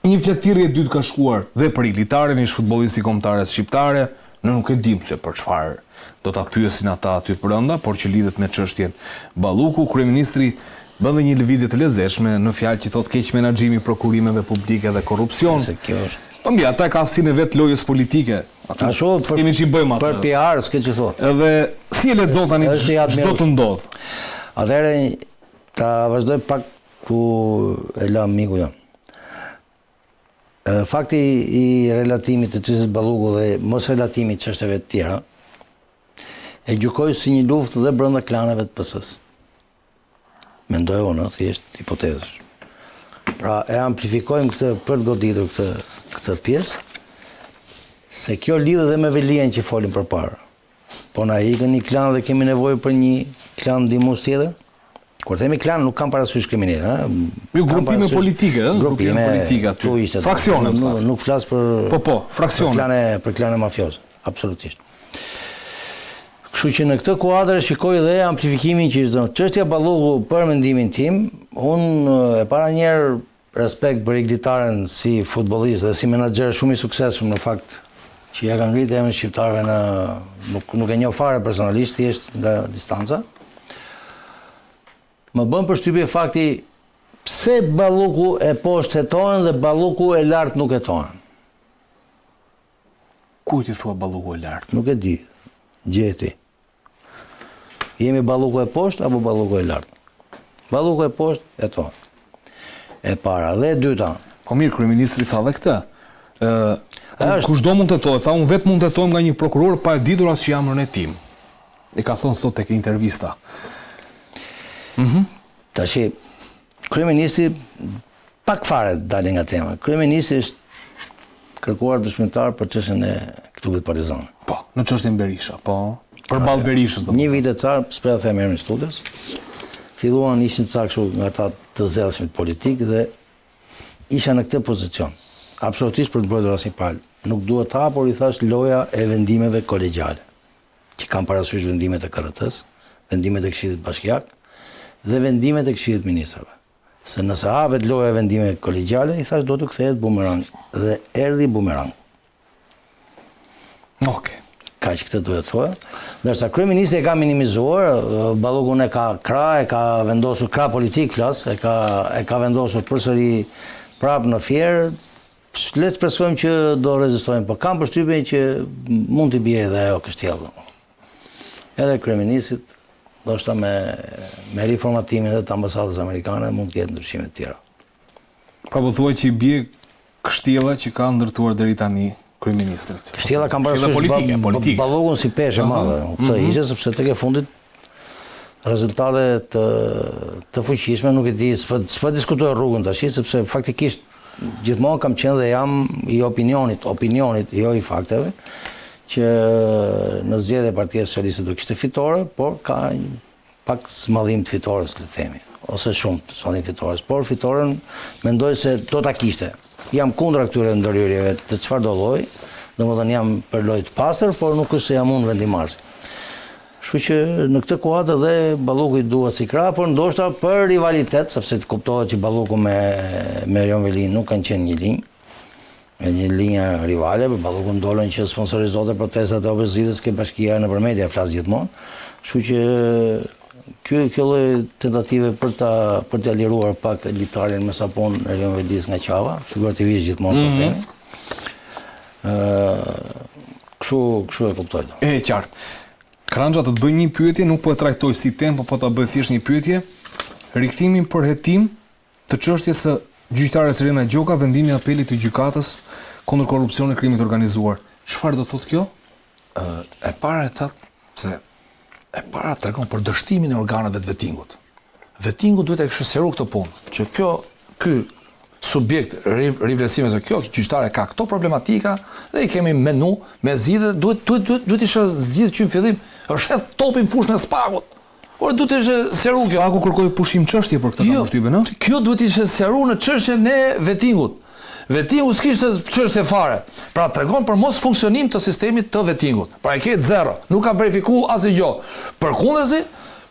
Një fletëthirrje e dytë ka shkuar dhe për Ilitarin, ish futbollisti kombëtares shqiptare, ne nuk e dim se për çfarë do ta pyesin ata aty brenda, por që lidhet me çështjen Balluku, kryeministri bën dhe një lëvizje të lezetshme në fjalë që thotë keq menaxhimi i prokurimeve publike dhe korrupsion. Se kjo është. Po mbi ata ka aftësinë vetë lojës politike. Ashtu kemi ç'i bëjmë atë. Për PR s'ke ç'i thotë. Edhe si e lexon tani çdo të ndodh. Atëherë ta vazhdoj pak ku e la miku jam. Fakti i relatimit të çështës Balluku dhe mos relatimi të çështjeve të tjera e gjykoj si një luftë dhe brenda klaneve të PS-s. Mendoj unë, thjesht hipotezësh. Pra e amplifikojmë këtë për të goditur këtë pjesë, se kjo lidhet dhe me Velien që folim përpara. Po na ikën një klan dhe kemi nevojë për një klan ndihmues tjetër? Kur themi klan nuk kam parasysh kriminal, ëh. Jo grupime politike, ëh, grupime politike aty. Fraksione, nuk flas për fraksione. Për klane mafioze, absolutisht. Kështu që në këtë kuadër shikoj dhe amplifikimin që çdo. Çështja Balluku për mendimin tim, unë e para njerë respekt për Ilitaren si futbollist dhe si menaxher shumë i suksesshëm në fakt që ja ka ngritur emrin shqiptarëve në nuk e njoh fare personalisht, thjesht nga distanca. Më bën përshtypje fakti pse Balluku e poshtë hetohen dhe Balluku e lart nuk hetohen. Kujt i thua Balluku e lart? Nuk e di. Gjeti. Jemi Balluku e poshtë apo Balluku e lartë? Balluku e poshtë e tonë. E para dhe e dyta. Po mirë, kryeministri tha dhe këtë. Kushdo mund të hetohet, tha unë vetë mund të hetohem nga një prokuror pa e ditur as që jam në tim. I ka thonë sot tek intervista. Tashi, kryeministri pak fare dalin nga tema. Kryeministri është kërkuar dëshmitar për çështjen e klubit Partizan. Po, në çështjen Berisha, po. Përballë Berishës do. Një vit e car, s'pre të them emrin e studios. Filluan ishin ca kështu nga ata të zellshmit politik dhe isha në këtë pozicion. Absolutisht për të mbrojtur asnjë palë. Nuk duhet ta, por I thash loja e vendimeve kolegjale. Që kanë parasysh vendimet e KRT-s, vendimet e Këshillit Bashkiak dhe vendimet e Këshillit Ministrave. Se nëse hapet loja e vendimeve kolegjale, I thash do të kthehet bumerang dhe erdhi bumerang. Okej. Kaq këtë duhet të thoja. Ndërsa kryeministri e ka minimizuar, Ballukun e ka vendosur krah politik flas, e ka vendosur përsëri prapë në fier. Le të shpresojmë që do rezistojmë, por kam përshtypjen që mund të bjerë edhe ajo kështjellë. Edhe kryeministrit, ndoshta me riformatimin e të ambasadës amerikane mund të ketë ndryshime të tjera. Pra po thuaj që I bie kështjella që ka ndërtuar deri tani kryeministrit. Kështjella kanë parasysh politike. Ballukun si peshë e madhe. Këtë ishte sepse tek e fundit rezultate të fuqishme, nuk e di, s'po diskutoj rrugën tash, sepse faktikisht gjithmonë kam qenë dhe jam I opinionit, jo I fakteve, që në zgjedhje e Partia Socialiste do kishte fitore, por ka pak smallim të fitores, le të themi, ose shumë smallim fitores, por fitoren mendoj se do ta kishte. Jam kundra këtyre ndërhyrjeve të çfarë do lloj, domethënë jam për lojë të pastër, por nuk është se jam unë vendimarrës. Kështu që në këtë kuadër dhe Balluku I duhet si krah, por ndoshta për rivalitet, sepse të kuptohet që Balluku me Erion Velin nuk kanë qenë një linjë, një linja rivale, për Ballukun dolën që sponsorizote protestat e opozitës ke bashkia nëpër media flas gjithmonë. Kështu që kjo lloj tentative për t'ia liruar pak Ilitarin me sapun Erion Velis nga qava, figurativisht gjithmonë po themi. Kështu e kuptoj. E qartë. Kranxha të të bëj një pyetje, nuk po e trajtoj si temë, po ta bëj thjesht një pyetje. Rikthimin për hetim të çështjes së gjyqtares Rena Gjoka, vendimi I apelit të gjykatës kundër korrupsionit e krimit organizuar. Çfarë do thotë kjo? E para e thot se e para tregon për dështimin e organeve të vettingut. Vettingu duhet e kishte sqaruar këtë punë, që ky subjekt rivlerësime se kjo gjyqtare ka këto problematika dhe i kemi menu me zgjidhje, duhet ishte zgjidhur që në fillim, është hedh topin fushën e spagut. Por duhet ishte sqaruar kjo. Spaku kërkoi pushim çështje për këtë kam përshtypjen, ëh? Kjo duhet ishte sqaruar në çështjen e vettingut. Vettingu s'kishte çështje fare. Pra tregon për mos funksionim të sistemit të vettingut. Pra e ke zero, nuk ka verifikuar asgjë. Përkundërzi,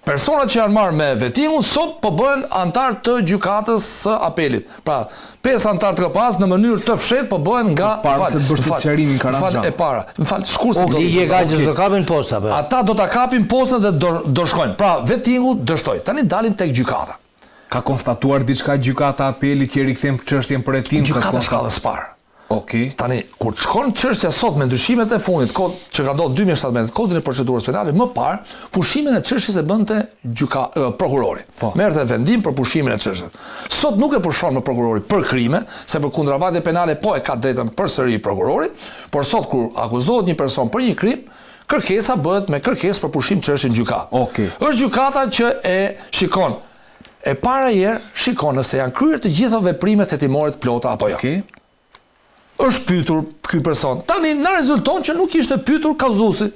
personat që janë marrë me vettingun sot po bëhen antar të gjykatës së apelit. Pra, 5 antar të KPA-s në mënyrë të fshehtë po bëhen nga para se të bësh sqarimin Karanxha. E para. M'fal, shkurtër do. Ligji e ka që do kapin posta apo? Ata do ta kapin postën dhe do shkojnë. Pra, vettingu dështoi. Tani dalim tek gjykata. Ka konstatuar diçka gjykata apelit që rikthem çështjen për hetim gjykata shkallës parë. Okej. Tani, kur shkon çështja sot me ndryshimet e fundit, kod që ka ndodhur 2017, kodin e procedurës penale, më parë, pushimin e çështjes e bënte prokurori. Merrte vendim për pushimin e çështjes. Sot nuk e pushon më prokurori për krime, se për kundërvajtje penale po e ka drejtën përsëri prokurori, por sot kur akuzohet një person për një krim, kërkesa bëhet me kërkesë për pushim çështje në gjykatë. Okej. Është gjykata që e shikon. E para herë shikon nëse janë kryer të gjitha veprimet hetimore të plota apo jo. Okej. Është pyetur ky person. Tani na rezulton që nuk ishte pyetur kallëzuesi.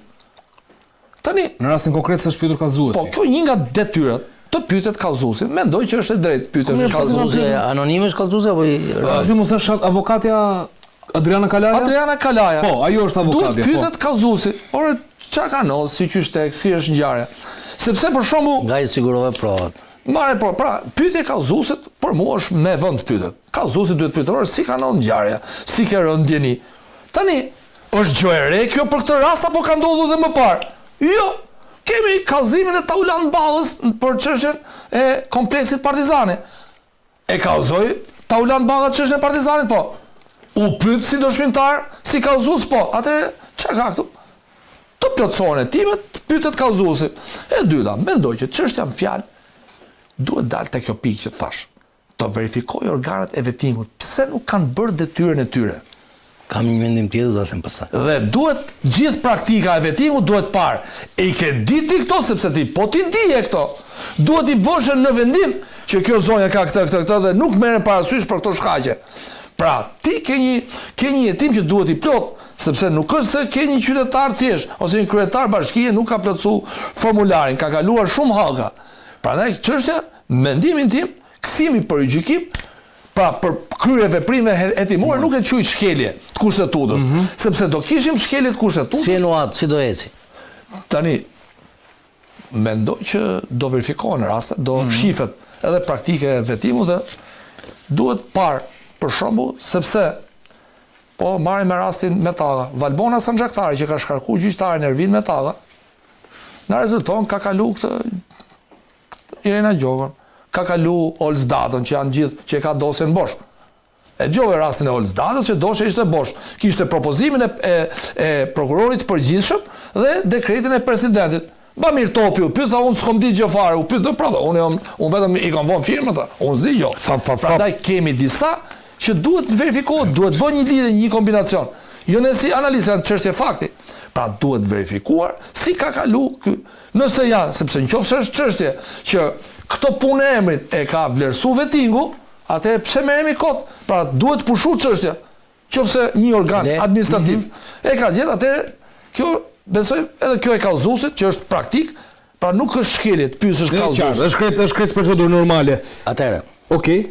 Tani në rastin konkret s'është pyetur kallëzuesi. Po, kjo një nga detyrat të pyetet kallëzuesi. Mendoj që është e drejtë pyetesh kallëzuesi. Anonimisht kallëzuesi apo Ajo mos është avokatja Adriana Kalaja? Adriana Kalaja. Po, ajo është avokatja. Duhet pyetet kallëzuesi. Ore, çka ka ndodhur, si qysh tek, si është ngjarja? Sepse për shembull, nga i sigurove provat. Mare, pra, pyetje kallëzuesit për mua është me vend pyetet. Kallëzuesi duhet pyetur si ka ndodhur ngjarja, si ka rënë ndjeni. Tani, është gjë e re kjo për këtë rast apo ka ndodhur edhe më parë? Jo, kemi kallëzimin e Taulant Ballës për çështjen e kompleksit Partizani. E kallëzoi Taulant Balla çështjen e Partizanit, po. U pyet si dëshmitar, si kallëzues, po. Atëherë, çka ka këtu? Të plotësohen hetimet, pyetet kallëzuesi. E dyta, mendoj që çështja më fjalë duhet dalë te kjo pikë që thash. Të verifikoj organet e vettingut pse nuk kanë bërë detyrën e tyre. Kam një mendim tjetër do ta them pastaj. Dhe duhet gjithë praktika e vettingut duhet parë. E i ke ditë këto sepse ti po ti dije këto. Duhet i bësh në vendim që kjo zonja ka këtë dhe nuk merren parasysh për këto shkaqe. Pra, ti ke një hetim që duhet i plot, sepse nuk është se ke një qytetar thjesht ose një kryetar bashkie nuk ka plotësuar formularin, ka kaluar shumë hallka. Prandaj çështja, mendimin tim, kthimi për gjykim, pra për krye veprime hetimore nuk e quaj shkelje të kushtetutës, sepse do kishim shkelje të kushtetutës. Si nuat, si do eci? Tani mendoj që do verifikohen raste, do shifet edhe praktike e vetimut dhe duhet parë për shembull sepse po marrim me rastin Metalla, Valbona Sanxhaktari që ka shkarkuar gjyqtarin Ervin Metalla, na rezulton ka kalu këtë Irena Gjogon, ka kalu Olzdatën që janë gjithë që ka dosjen bosh. E gjove rastin e Olzdatës që dosja ishte bosh. Kishte propozimin e prokurorit përgjithshëm dhe dekretin e presidentit. Bamir Topi u pyet, tha unë s'kom di gjë fare, u pyet, pra unë vetëm i kam vënë firmën, tha, unë s'di gjë. Prandaj kemi disa që duhet verifikohet, duhet bën një lidhje, një kombinacion. Jo ne si analizë janë çështje fakti. Pra duhet verifikuar si ka kalu ky. Nëse janë, sepse nëse është çështje që këto punë e emrit e ka vlerësuar vettingu, atëherë pse merremi kot? Pra duhet pushuar çështja. Nëse një organ administrativ e ka gjetë, atëherë kjo besoj edhe kjo e kallëzuesit që është praktik, pra nuk është shkelje të pyesësh kallëzuesin. Është krejt procedurë normale. Atëherë. Okej.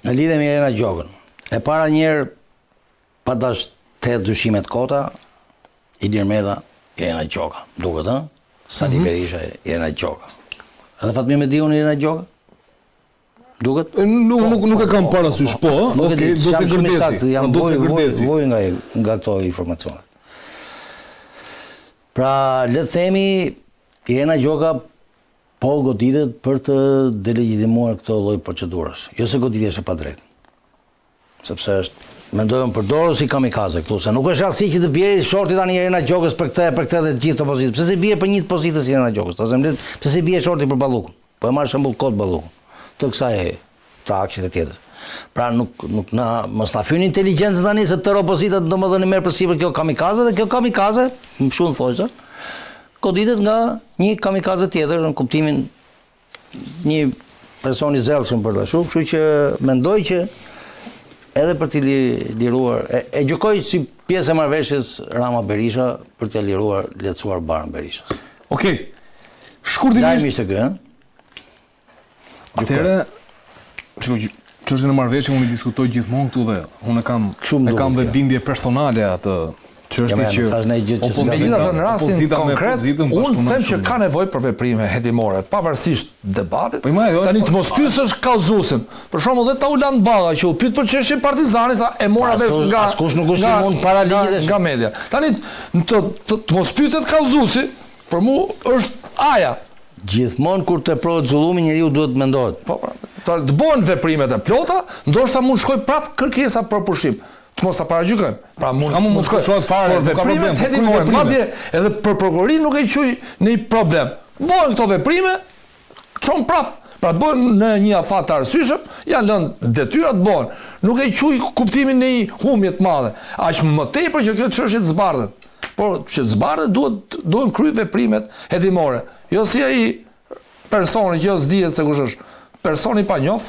Në lidhje me Irena Gjogon. E para njerë pa dash të dyshimet kota, Ilir Medha, Irena Gjoga. Duket, ëh? Sali Berisha, Irena Gjoga. Edhe Fatmir Mediun, Irena Gjoga? Duket? Nuk e kam parasysh, po, okej, do se gërdesi. Jam voj nga këto informacionet. Pra, le të themi, Irena Gjoga po goditet për të delegitimuar këto lloj procedurash. Jo se goditje është e padrejtë. Sepse është mendojmë përdorur si kamikaze këtu, se nuk është rasti që të bjerë shorti tani Irena Gjogës për këtë dhe të gjithë opozitën. Pse si bie për një opozitës Irena Gjogës? Ta zemrit, pse si bie shorti për Ballukun? Po e marr shembull kot Ballukun. Të kësaj të aksit e tjetër. Pra nuk mos na fyni inteligjencën tani se tërë opozita domethënë merr përsipër kjo kamikaze dhe kjo kamikaze, më shumë thosha, goditet nga një kamikaze tjetër në kuptimin një person i zellshëm për dashu, kështu që mendoj që edhe për t'i liruar, e gjykoj si pjesë e marrëveshjes Rama Berisha për t'i liruar, lehtësuar barën Berishës. Okej. Shkurtimisht. Lajmi ishte ky, ëh? Atëherë, çështën e marrëveshjes unë i diskutoj gjithmonë këtu dhe unë kam dhe bindje personale atë çështje që opozita në rastin konkret, unë them që ka nevojë për veprime hetimore, pavarësisht debatit. Tani të mos pyesësh kallëzuesin. Për shembull, dhe Tauland Balla që u pyet për çështjen e Partizanit, tha e mora vesh nga askush nuk është i mund para ligjit nga media. Tani të mos pyetet kallëzuesi, për mua është aja. Gjithmonë kur të prohet zullumi njeriu duhet të mendohet. Po, të bëhen veprimet e plota, ndoshta mund shkoj prap kërkesa për pushim. Të mos ta paragjykojmë. Pra mund shkoj fare, por veprimet hetimore, madje edhe për prokurorin nuk e quaj në problem. Bëhen këto veprime, çon prap. Pra të bëhen në një afat të arsyeshëm, janë lënë detyra të bëhen. Nuk e quaj kuptimin në një humbje të madhe. Aq më tepër që kjo çështje të zbardhet. Por që të zbardhet duhen kry veprimet hetimore. Jo si ai personi që s'dihet se kush është. Personi pa njoh.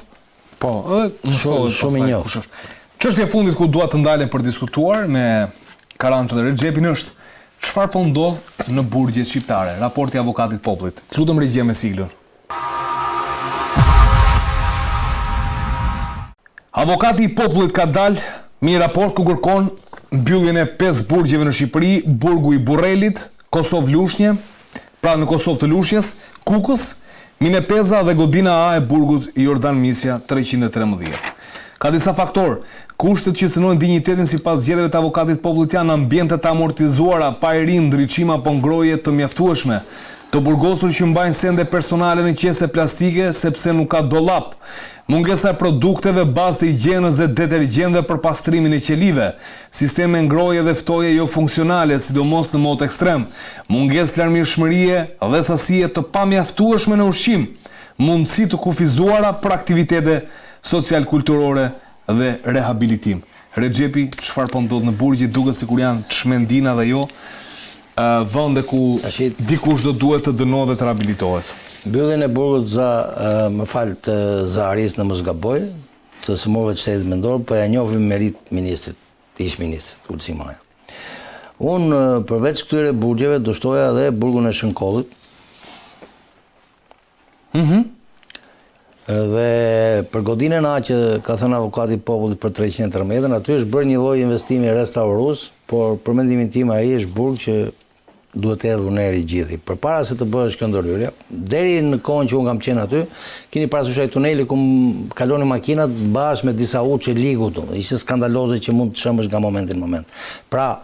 Po, shumë i njoh. Çështja e fundit ku dua të ndalem për diskutuar me Karançën dhe Rexhepin është çfarë po ndodh në burgjet shqiptare, raporti i avokatit popullit. Lutem regjia me siglën. Avokati i popullit ka dalë me një raport ku kërkon mbylljen e 5 burgjeve në Shqipëri, burgu i Burrelit, Kosovë Lushnje, pra në Kosovë të Lushnjes, Kukës, Minepeza dhe godina A e burgut i Jordan Misja 313. Ka disa faktorë. Kushtet që synojnë dinjitetin sipas zgjedhjeve të avokatit popullit janë ambiente të amortizuara, pa erim, ndriçim apo ngrohje të mjaftueshme, të burgosur që mbajnë sende personale në qese plastike sepse nuk ka dollap, mungesa e produkteve bazë të higjienës dhe detergjentëve për pastrimin e qelive, sisteme ngrohje dhe ftoje jo funksionale, sidomos në mod ekstrem, mungesë larmishmërie dhe sasie të pamjaftueshme në ushqim, mundësi të kufizuara për aktivitete social-kulturore dhe rehabilitim. Rexhepi, çfarë po ndodh në burgje, duket sikur janë çmendina dhe jo vende ku dikush do duhet të dënohet dhe të rehabilitohet. Mbylljen e burgut më fal të Zaharis në mos gaboj, të sëmurëve të shtetit mendor, po ja njohim merit ministrit, ish ministrit Ulsi Maja. Unë përveç këtyre burgjeve do shtoja edhe burgun e Shënkollit. Dhe për godinën A që ka thënë avokati i popullit për 313, aty është bërë një lloj investimi restaurues, por për mendimin tim ai është burg që duhet të hedhur në erë gjithi. Përpara se të bëhesh kjo ndërhyrje, deri në kohën që unë kam qenë aty, keni parasysh ai tuneli ku kalonin makinat bashkë me disa uçe ligu, ishte skandaloze që mund të shëmbësh nga momenti në moment. Pra,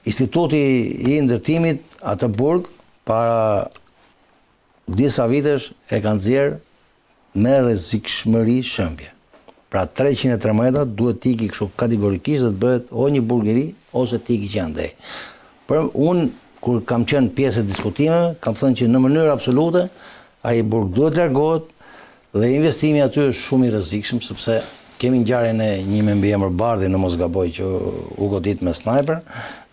instituti i ndërtimit atë burg para disa vitesh e kanë nxjerr me rrezikshmëri shëmbje. Pra 313 duhet të iki kështu kategorikisht dhe të bëhet o një burgeri ose të iki që andej. Për unë kur kam qenë pjesë e diskutimeve, kam thënë që në mënyrë absolute ai burg duhet largohet dhe investimi aty është shumë i rrezikshëm sepse kemi ngjarjen e një me mbiemër Bardhi në mos gaboj që u godit me snajper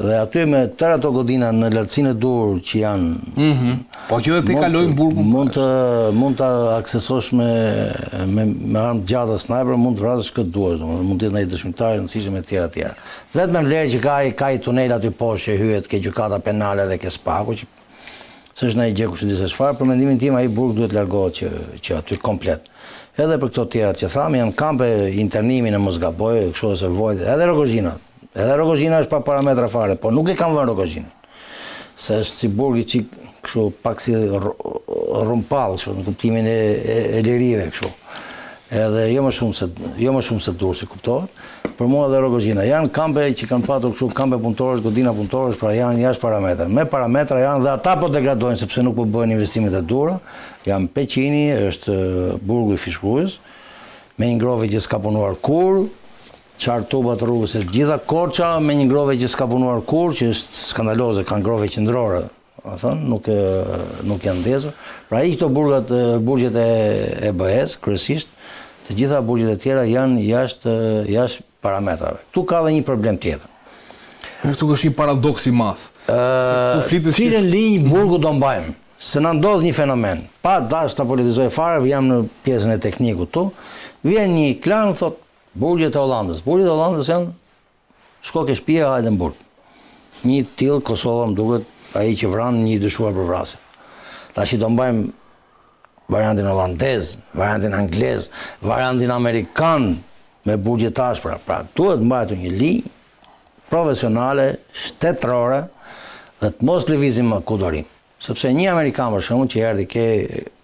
dhe aty me tërë ato godina në lartësinë e dur që janë po që dhe të kalojnë burgun mund të aksesosh me armë gjata snajper, mund të vrasësh këtë duash, mund të jetë ndonjë dëshmitar i rëndësishëm e tjera. Vetëm vlerë që ka i tunel aty poshtë që hyhet ke gjykata penale dhe ke spaku që s'është ndonjë gjë kush e di se çfarë, për mendimin tim ai burg duhet largohet që aty komplet. Edhe për këto tjerat që tham, janë kampe internimi në mos gaboj, kështu ose vojt, edhe Rogozhina. Edhe Rogozhina është pa parametra fare, po nuk e kam vënë Rogozhinën. Se është si burgi që kështu pak si rumpall, kështu në kuptimin e lirive kështu. Edhe jo më shumë se Durrësi, kuptohet. Për mua edhe Rogozhina janë kampe që kanë patur kështu kampe punëtorësh, godina punëtorësh, pra janë jashtë parametra. Me parametra janë dhe ata po degradojnë sepse nuk po bëhen investimet e dura. Janë Peqini, është burgu i Fishkrujës, me një ngrohje që s'ka punuar kur, qartubat rrugës e gjitha, Korça me një ngrohje që s'ka punuar kur, që është skandaloze, kanë ngrohje qendrore, nuk janë ndezur. Pra ai këto burgjet e BE-s kryesisht Të gjitha burgjet e tjera janë jashtë parametrave. Këtu ka dhe një problem tjetër. Këtu është një paradoks i madh. Cilën linjë burgu do mbajmë? Se na ndodh një fenomen. Pa dash ta politizoj fare, jam në pjesën e teknikut tu. Vjen një klan thot burgjet e Hollandës. Burgjet e Hollandës janë shko ke shtëpia, hajde në burg. Një tillë Kosova më duket ai që vran një dyshuar për vrasje. Tash do mbajmë variantin holandez, variantin anglez, variantin amerikan me burgje të ashpra. Pra, duhet mbajtur një linjë profesionale, shtetërore dhe të mos lëvizim më kudorim. Sepse një Amerikan për shembull që erdhi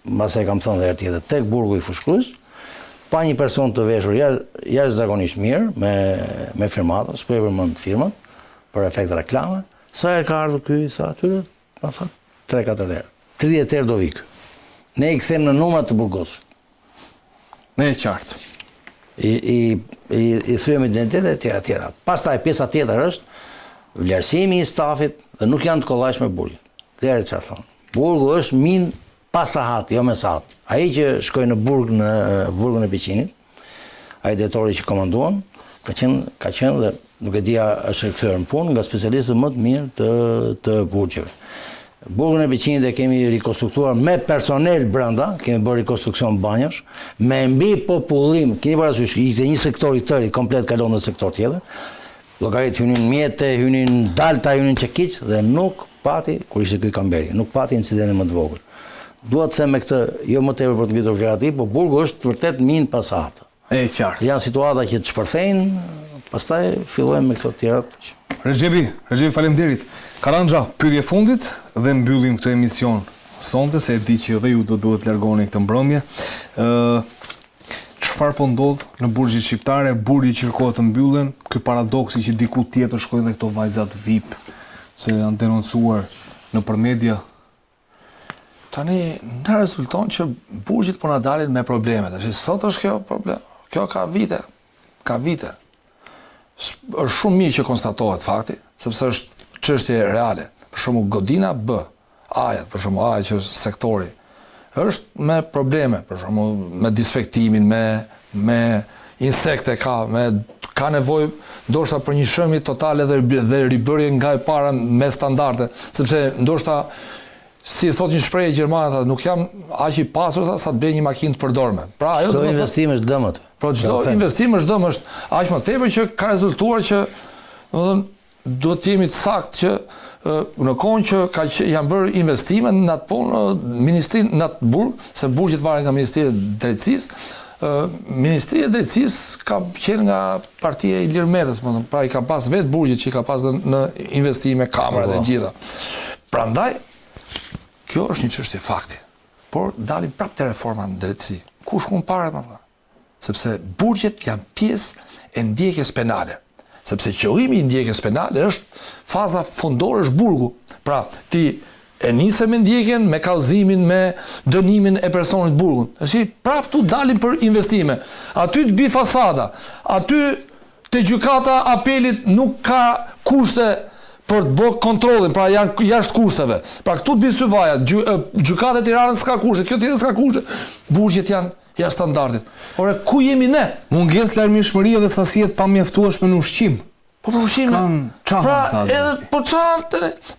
mbas e kam thënë edhe tjetër tek burgu i Fushkruajs, pa një person të veshur jashtëzakonisht mirë me firmata, s'po e përmend firmat për efekt reklame, sa herë ka ardhur ky sa atyre, na tha 3-4 herë. 30 herë do vi ky. Ne i kthejmë në numrat të burgosit. Ne e qartë. I thyem identitet e tjera. Pastaj pjesa tjetër është vlerësimi i stafit dhe nuk janë të kollajshme burgjet. Lere çfarë thon. Burgu është min pas sahat, jo me sahat. Ai që shkoi në burg në burgun e Beqinit, ai drejtori që komanduan, ka qenë dhe nuk e dia është rikthyer në punë nga specialistët më të mirë të burgjeve. Burgun e Beqinit e kemi rikonstruktuar me personel brenda, kemi bërë rikonstruksion banjash, me mbi popullim, keni parasysh, ishte një sektor i tërë, komplet kalon në sektor tjetër. Llogarit hynin mjete, hynin dalta, hynin çekiç dhe nuk pati, kur ishte ky Kamberi, nuk pati incidente më të vogël. Dua të them me këtë, jo më tepër për të mbitur vlerat i, por burgu është vërtet min pasat. E qartë. Janë situata që të shpërthejnë, pastaj fillojmë me këto të tjerat. Regjepi, faleminderit. Karanja, pyetje fundit dhe mbyllim këtë emision sonte, se e di që dhe ju do duhet largoni këtë mbrëmje. Çfarë po ndodh në burgjet shqiptare, burgjet qirkohet të mbyllen, ky paradoksi që diku tjetër shkojnë dhe këto vajzat VIP, se janë denoncuar nëpër media. Tani na rezulton që burgjet po na dalin me probleme. Tash sot është kjo problem. Kjo ka vite. Është shumë mirë që konstatohet fakti, sepse është çështje reale. Për shembull Godina B, Ajat, për shembull Ajat që është sektori, është me probleme, për shembull me disfektimin, me insekte ka nevojë ndoshta për një shëmje totale dhe ribërje nga e para me standarde, sepse ndoshta si thot një shprehje gjermane, nuk jam aq i pasur sa të bëj një makinë të përdorme. Pra ajo çdo investim është dëm atë. Po çdo investim është dëm, është aq më tepër që ka rezultuar që, domethënë, do të jemi të saktë që në kohën që janë bërë investime në atë punë, ministrinë në atë burg, se burgjet varen nga Ministria e Drejtësisë, Ministria e Drejtësisë ka qenë nga partia e Ilir Metës, pra i ka pas vetë burgjet që i ka pas në investime, kamera dhe gjitha. Prandaj, kjo është një çështje fakti. Por dalim prapë te reforma në drejtësi. Ku shkon parat më vonë? Sepse burgjet janë pjesë e ndjekjes penale. Sepse qëllimi i ndjekjes penale është faza fundore është burgu. Pra, ti e nise me ndjekjen, me kallëzimin, me dënimin e personit burgun. Tash prapë tu dalim për investime. Aty të bi fasada. Aty te gjykata apelit nuk ka kushte për të bërë kontrollin, pra janë jashtë kushteve. Pra këtu të bi syvaja, gjykata e Tiranës s'ka kushte, kjo tjetër s'ka kushte. Burgjet janë jashtë standardit. Ore, ku jemi ne? Mungesë larmishmërie dhe sasiet pamjaftueshme në ushqim. Po për ushqime. Pra, edhe po çan,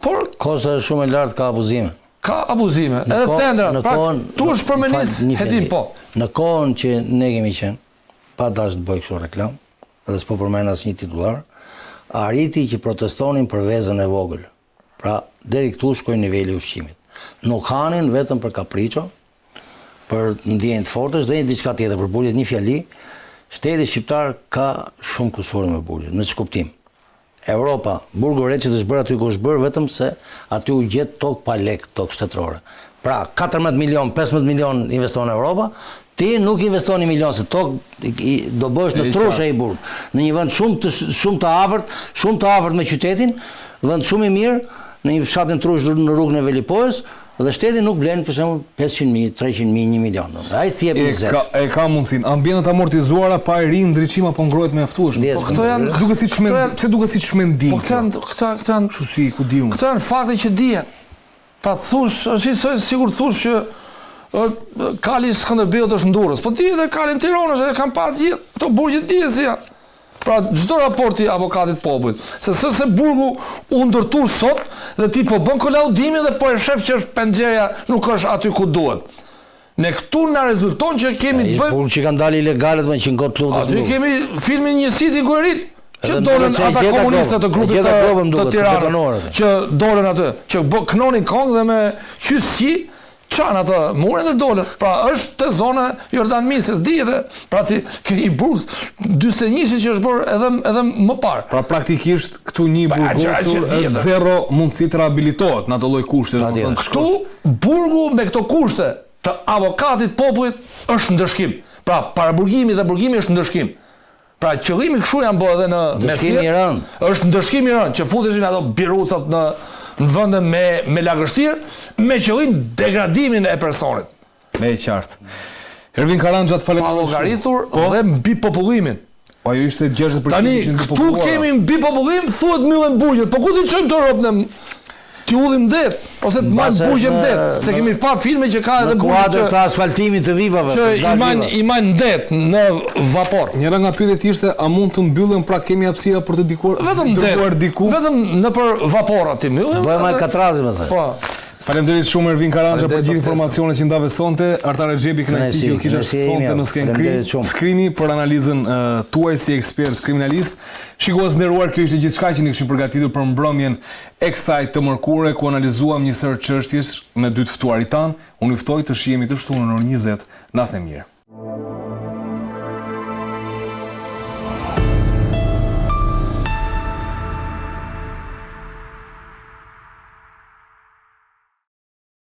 por kosta është shumë e lartë, ka abuzime. Ka abuzime, edhe tendra. Pra, tu është përmenis, hedim po. Në kohën që ne kemi qenë, pa dash të bëj kështu reklam, edhe s'po përmend asnjë titullar, arriti që protestonin për vezën e vogël. Pra, deri këtu shkoi niveli i ushqimit. Nuk hanin vetëm për kapriço, për ndjenjë të fortës dhe diçka tjetër për burgjet. Një fjali, shteti shqiptar ka shumë kusur me burgjet, në ç'kuptim. Europa, burgu i re që është bërë aty ku është bërë, vetëm se aty u gjet tokë pa lek, tokë shtetërore. Pra, 14 milion, 15 milion investon Europa, ti nuk investon 1 milion, se tokë do bësh në trushë ai burg. Në një vend shumë të afërt me qytetin, vend shumë i mirë, në një fshatin trushë në rrugën e Velipojës, dhe shteti nuk blen për shembull 500.000, 300.000, 1 milion. Ai thjep 20. E ka mundsinë. Ambientet amortizuara pa eri ndriçim apo ngrohet mjaftueshëm. Po këto janë duke si çmendim. Po këto janë çusi ku diun. Këto janë fakte që dihen. Pa thush, është sigur thush që Kali Skënderbeut është në Durrës, po ti edhe Kali në Tiranë edhe kanë pa gjithë, këto burgjet dihen se janë. Pra çdo raporti avokatit popullit, se burgu u ndërtu sot dhe ti po bën kolaudimin dhe po e shef që është penxheria nuk është aty ku duhet. Ne këtu na rezulton që kemi të bëjmë. Burg që kanë dalë ilegale me që ngot lutet. Aty kemi filmin Njësit i Gueril, që dolën ata komunistët të grupit të Tiranës, që dolën aty, që knonin kong dhe me qysi çan atë murin dhe dolën. Pra është te zona Jordan Mises, di edhe pra ti i burg 41 që është bërë edhe më parë. Pra praktikisht këtu një burgosur është zero mundësi të rehabilitohet në ato lloj kushte. Këtu burgu me këto kushte të avokatit popullit është ndëshkim. Pra paraburgimi dhe burgimi është ndëshkim. Pra qëllimi kështu janë bërë edhe në Mesjet. Është ndëshkim i rënd që futeshin ato birucat në vende me lagështirë, me qëllim degradimin e personit. Me e qartë. Ervin Karanja të falenderoj. Pa llogaritur dhe mbi popullimin. Po ajo ishte 60% tani këtu kemi mbi popullim, thuhet mbyllen burgjet. Po ku ti çojmë të ropë ti udhim det ose të marr burgje det, se kemi pa filme që ka edhe burgje kuadër të asfaltimit të vipave që i majnë det në vapor. Njëra nga pyetjet ishte a mund të mbyllen, pra kemi hapësira për të dërguar diku? Vetëm nëpër vapora ti mbyllen. Bëjmë Alcatrazi më thënë. Po. Faleminderit shumë Ervin Karanja për gjithë informacionet që ndave sonte. Artare Xhepi kënaqësi që kisha sonte në Skenkrim Skrimi për analizën tuaj si ekspert kriminalist. Shikues nderuar, kjo ishte gjithçka që ne kishim përgatitur për mbrëmjen e kësaj të mërkure ku analizuam një sër çështjesh me dy të ftuarit tan. Unë ju ftoj të shihemi të shtunën në orën 20. Natën e mirë.